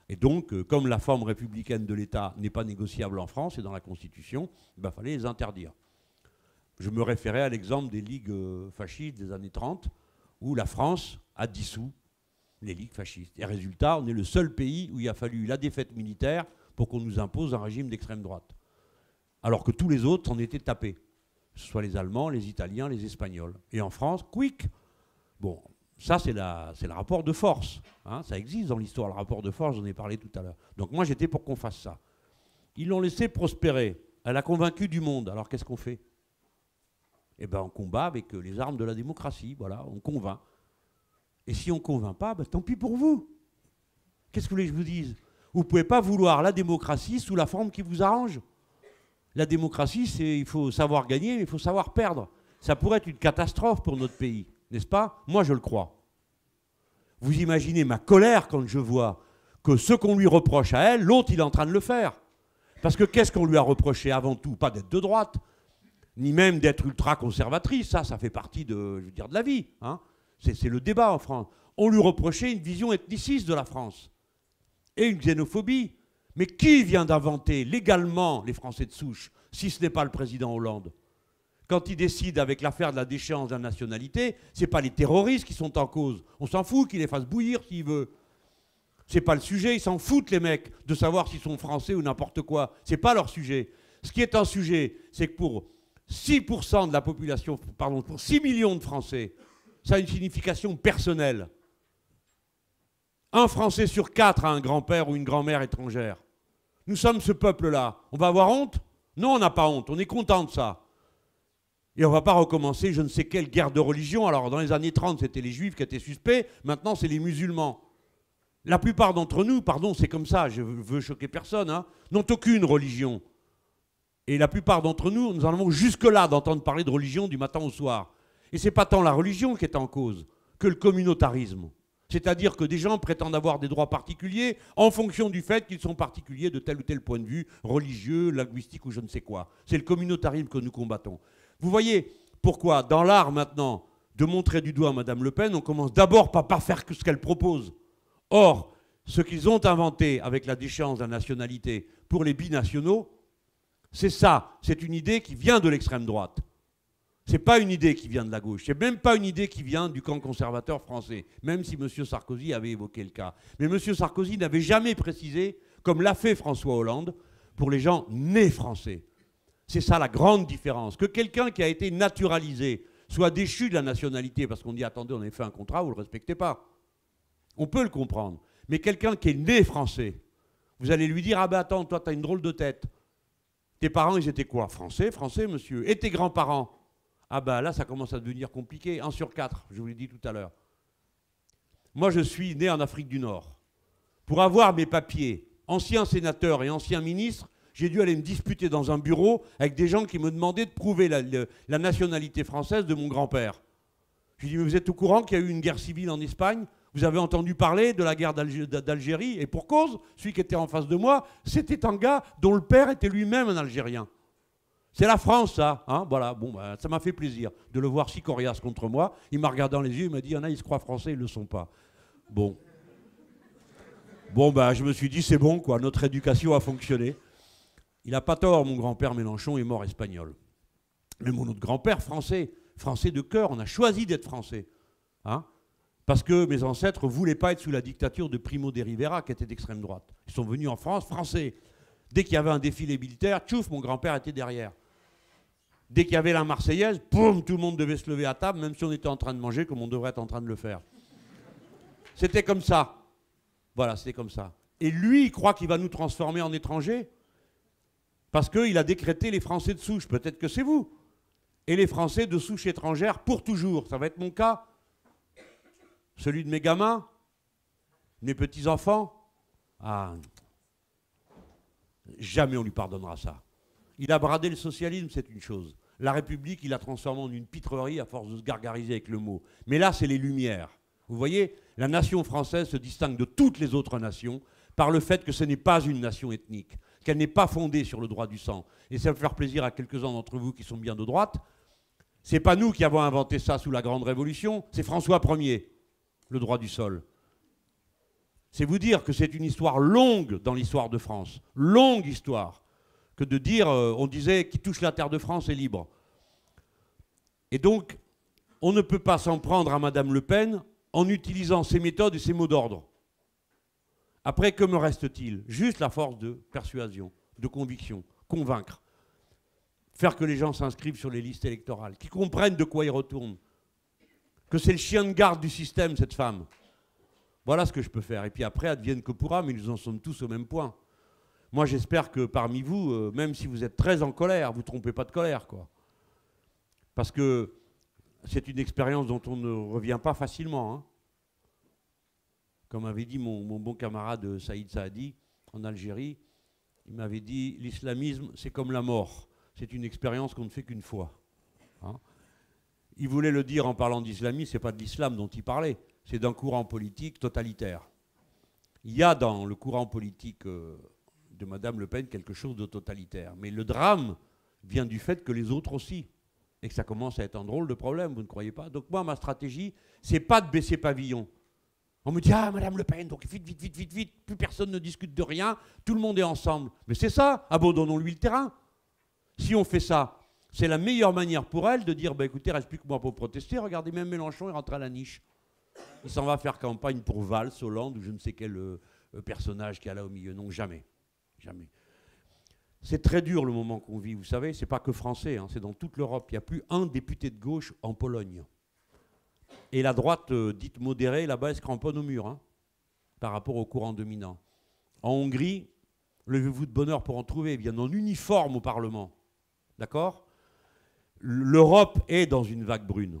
Et donc, comme la forme républicaine de l'État n'est pas négociable en France et dans la Constitution, il fallait les interdire. Je me référais à l'exemple des ligues fascistes des années 30, où la France a dissous les ligues fascistes. Et résultat, on est le seul pays où il a fallu la défaite militaire pour qu'on nous impose un régime d'extrême droite. Alors que tous les autres s'en étaient tapés. Que ce soit les Allemands, les Italiens, les Espagnols. Et en France, quick. Bon, ça c'est le rapport de force. Hein, ça existe dans l'histoire, le rapport de force, j'en ai parlé tout à l'heure. Donc moi j'étais pour qu'on fasse ça. Ils l'ont laissé prospérer. Elle a convaincu du monde. Alors qu'est-ce qu'on fait? Eh bien on combat avec les armes de la démocratie. Voilà, on convainc. Et si on ne convainc pas, tant pis pour vous. Qu'est-ce que vous voulez que je vous dise? Vous ne pouvez pas vouloir la démocratie sous la forme qui vous arrange. La démocratie, il faut savoir gagner, mais il faut savoir perdre. Ça pourrait être une catastrophe pour notre pays, n'est-ce pas? Moi, je le crois. Vous imaginez ma colère quand je vois que ce qu'on lui reproche à elle, l'autre, il est en train de le faire. Parce que qu'est-ce qu'on lui a reproché avant tout? Pas d'être de droite, ni même d'être ultra-conservatrice. Ça fait partie de la vie. Hein. C'est le débat en France. On lui reprochait une vision ethniciste de la France. Et une xénophobie. Mais qui vient d'inventer légalement les Français de souche, si ce n'est pas le président Hollande? Quand il décide avec l'affaire de la déchéance de la nationalité, ce n'est pas les terroristes qui sont en cause. On s'en fout qu'il les fasse bouillir s'il veut. Ce n'est pas le sujet, ils s'en foutent les mecs de savoir s'ils sont français ou n'importe quoi. Ce n'est pas leur sujet. Ce qui est un sujet, c'est que pour 6% de la population, pardon, pour 6 millions de Français, ça a une signification personnelle. Un Français sur 4 a un grand-père ou une grand-mère étrangère. Nous sommes ce peuple-là. On va avoir honte? Non, on n'a pas honte. On est content de ça. Et on ne va pas recommencer je ne sais quelle guerre de religion. Alors, dans les années 30, c'était les Juifs qui étaient suspects. Maintenant, c'est les musulmans. La plupart d'entre nous, pardon, c'est comme ça, je veux choquer personne, hein, n'ont aucune religion. Et la plupart d'entre nous, nous en avons jusque-là d'entendre parler de religion du matin au soir. Et ce n'est pas tant la religion qui est en cause que le communautarisme. C'est-à-dire que des gens prétendent avoir des droits particuliers en fonction du fait qu'ils sont particuliers de tel ou tel point de vue, religieux, linguistique ou je ne sais quoi. C'est le communautarisme que nous combattons. Vous voyez pourquoi, dans l'art maintenant de montrer du doigt Mme Le Pen, on commence d'abord par pas faire que ce qu'elle propose. Or, ce qu'ils ont inventé avec la déchéance de la nationalité pour les binationaux, c'est ça. C'est une idée qui vient de l'extrême droite. Ce n'est pas une idée qui vient de la gauche. Ce n'est même pas une idée qui vient du camp conservateur français, même si M. Sarkozy avait évoqué le cas. Mais M. Sarkozy n'avait jamais précisé, comme l'a fait François Hollande, pour les gens nés français. C'est ça la grande différence. Que quelqu'un qui a été naturalisé soit déchu de la nationalité parce qu'on dit « attendez, on avait fait un contrat, vous ne le respectez pas ». On peut le comprendre. Mais quelqu'un qui est né français, vous allez lui dire « ah ben attends, toi tu as une drôle de tête ». Tes parents, ils étaient quoi? Français, français, monsieur. Et tes grands-parents? Ah ben là, ça commence à devenir compliqué. 1 sur 4, je vous l'ai dit tout à l'heure. Moi, je suis né en Afrique du Nord. Pour avoir mes papiers, ancien sénateur et ancien ministre, j'ai dû aller me disputer dans un bureau avec des gens qui me demandaient de prouver la nationalité française de mon grand-père. Je lui ai dit, mais vous êtes au courant qu'il y a eu une guerre civile en Espagne? Vous avez entendu parler de la guerre d'Algérie? Et pour cause, celui qui était en face de moi, c'était un gars dont le père était lui-même un Algérien. C'est la France, ça. Hein, voilà. Bon, bah, ça m'a fait plaisir de le voir si coriace contre moi. Il m'a regardé dans les yeux, il m'a dit, il y en a, ils se croient français, ils ne le sont pas. Bon. Bon, bah, je me suis dit, c'est bon, quoi. Notre éducation a fonctionné. Il n'a pas tort, mon grand-père Mélenchon est mort espagnol. Mais mon autre grand-père, français. Français de cœur, on a choisi d'être français. Hein, parce que mes ancêtres ne voulaient pas être sous la dictature de Primo de Rivera, qui était d'extrême droite. Ils sont venus en France, français. Dès qu'il y avait un défilé militaire, tchouf, mon grand-père était derrière. Dès qu'il y avait la Marseillaise, boum, tout le monde devait se lever à table, même si on était en train de manger, comme on devrait être en train de le faire. C'était comme ça. Voilà, c'était comme ça. Et lui, il croit qu'il va nous transformer en étrangers parce qu'il a décrété les Français de souche. Peut-être que c'est vous. Et les Français de souche étrangère pour toujours. Ça va être mon cas. Celui de mes gamins, mes petits-enfants. Ah, jamais on lui pardonnera ça. Il a bradé le socialisme, c'est une chose. La République, il l'a transformé en une pitrerie à force de se gargariser avec le mot. Mais là, c'est les Lumières. Vous voyez, la nation française se distingue de toutes les autres nations par le fait que ce n'est pas une nation ethnique, qu'elle n'est pas fondée sur le droit du sang. Et ça va faire plaisir à quelques-uns d'entre vous qui sont bien de droite. C'est pas nous qui avons inventé ça sous la Grande Révolution, c'est François Ier, le droit du sol. C'est vous dire que c'est une histoire longue dans l'histoire de France, longue histoire, que de dire, on disait, qui touche la terre de France est libre. Et donc, on ne peut pas s'en prendre à Madame Le Pen en utilisant ses méthodes et ses mots d'ordre. Après, que me reste-t-il? Juste la force de persuasion, de conviction, convaincre. Faire que les gens s'inscrivent sur les listes électorales, qu'ils comprennent de quoi ils retournent. Que c'est le chien de garde du système, cette femme. Voilà ce que je peux faire. Et puis après, advienne que pourra, mais nous en sommes tous au même point. Moi, j'espère que parmi vous, même si vous êtes très en colère, vous ne trompez pas de colère, quoi. Parce que c'est une expérience dont on ne revient pas facilement. Hein. Comme avait dit mon bon camarade Saïd Saadi, en Algérie, il m'avait dit, l'islamisme, c'est comme la mort. C'est une expérience qu'on ne fait qu'une fois. Hein. Il voulait le dire en parlant d'islamisme, ce n'est pas de l'islam dont il parlait, c'est d'un courant politique totalitaire. Il y a dans le courant politique de Madame Le Pen quelque chose de totalitaire. Mais le drame vient du fait que les autres aussi. Et que ça commence à être un drôle de problème, vous ne croyez pas? Donc moi, ma stratégie, c'est pas de baisser pavillon. On me dit, ah, Madame Le Pen, donc vite, vite, vite, vite, vite, plus personne ne discute de rien, tout le monde est ensemble. Mais c'est ça, abandonnons-lui le terrain. Si on fait ça, c'est la meilleure manière pour elle de dire, bah, écoutez, reste plus que moi pour protester, regardez, même Mélenchon, il rentre à la niche. Il s'en va faire campagne pour Valls, Hollande, ou je ne sais quel personnage qui est là au milieu. Non, jamais. Jamais. C'est très dur le moment qu'on vit, vous savez, c'est pas que français, hein, c'est dans toute l'Europe. Il n'y a plus un député de gauche en Pologne. Et la droite dite modérée, là-bas, elle se cramponne au mur, hein, par rapport au courant dominant. En Hongrie, levez-vous de bonheur pour en trouver, ils viennent en uniforme au Parlement. D'accord? L'Europe est dans une vague brune.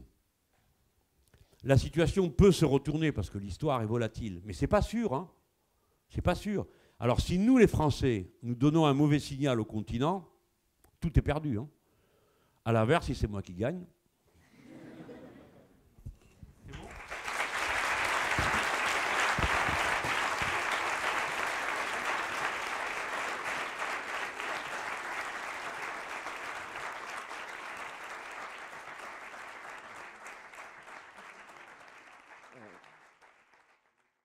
La situation peut se retourner parce que l'histoire est volatile, mais c'est pas sûr, hein. C'est pas sûr. Alors si nous, les Français, nous donnons un mauvais signal au continent, tout est perdu. Hein. À l'inverse, si c'est moi qui gagne,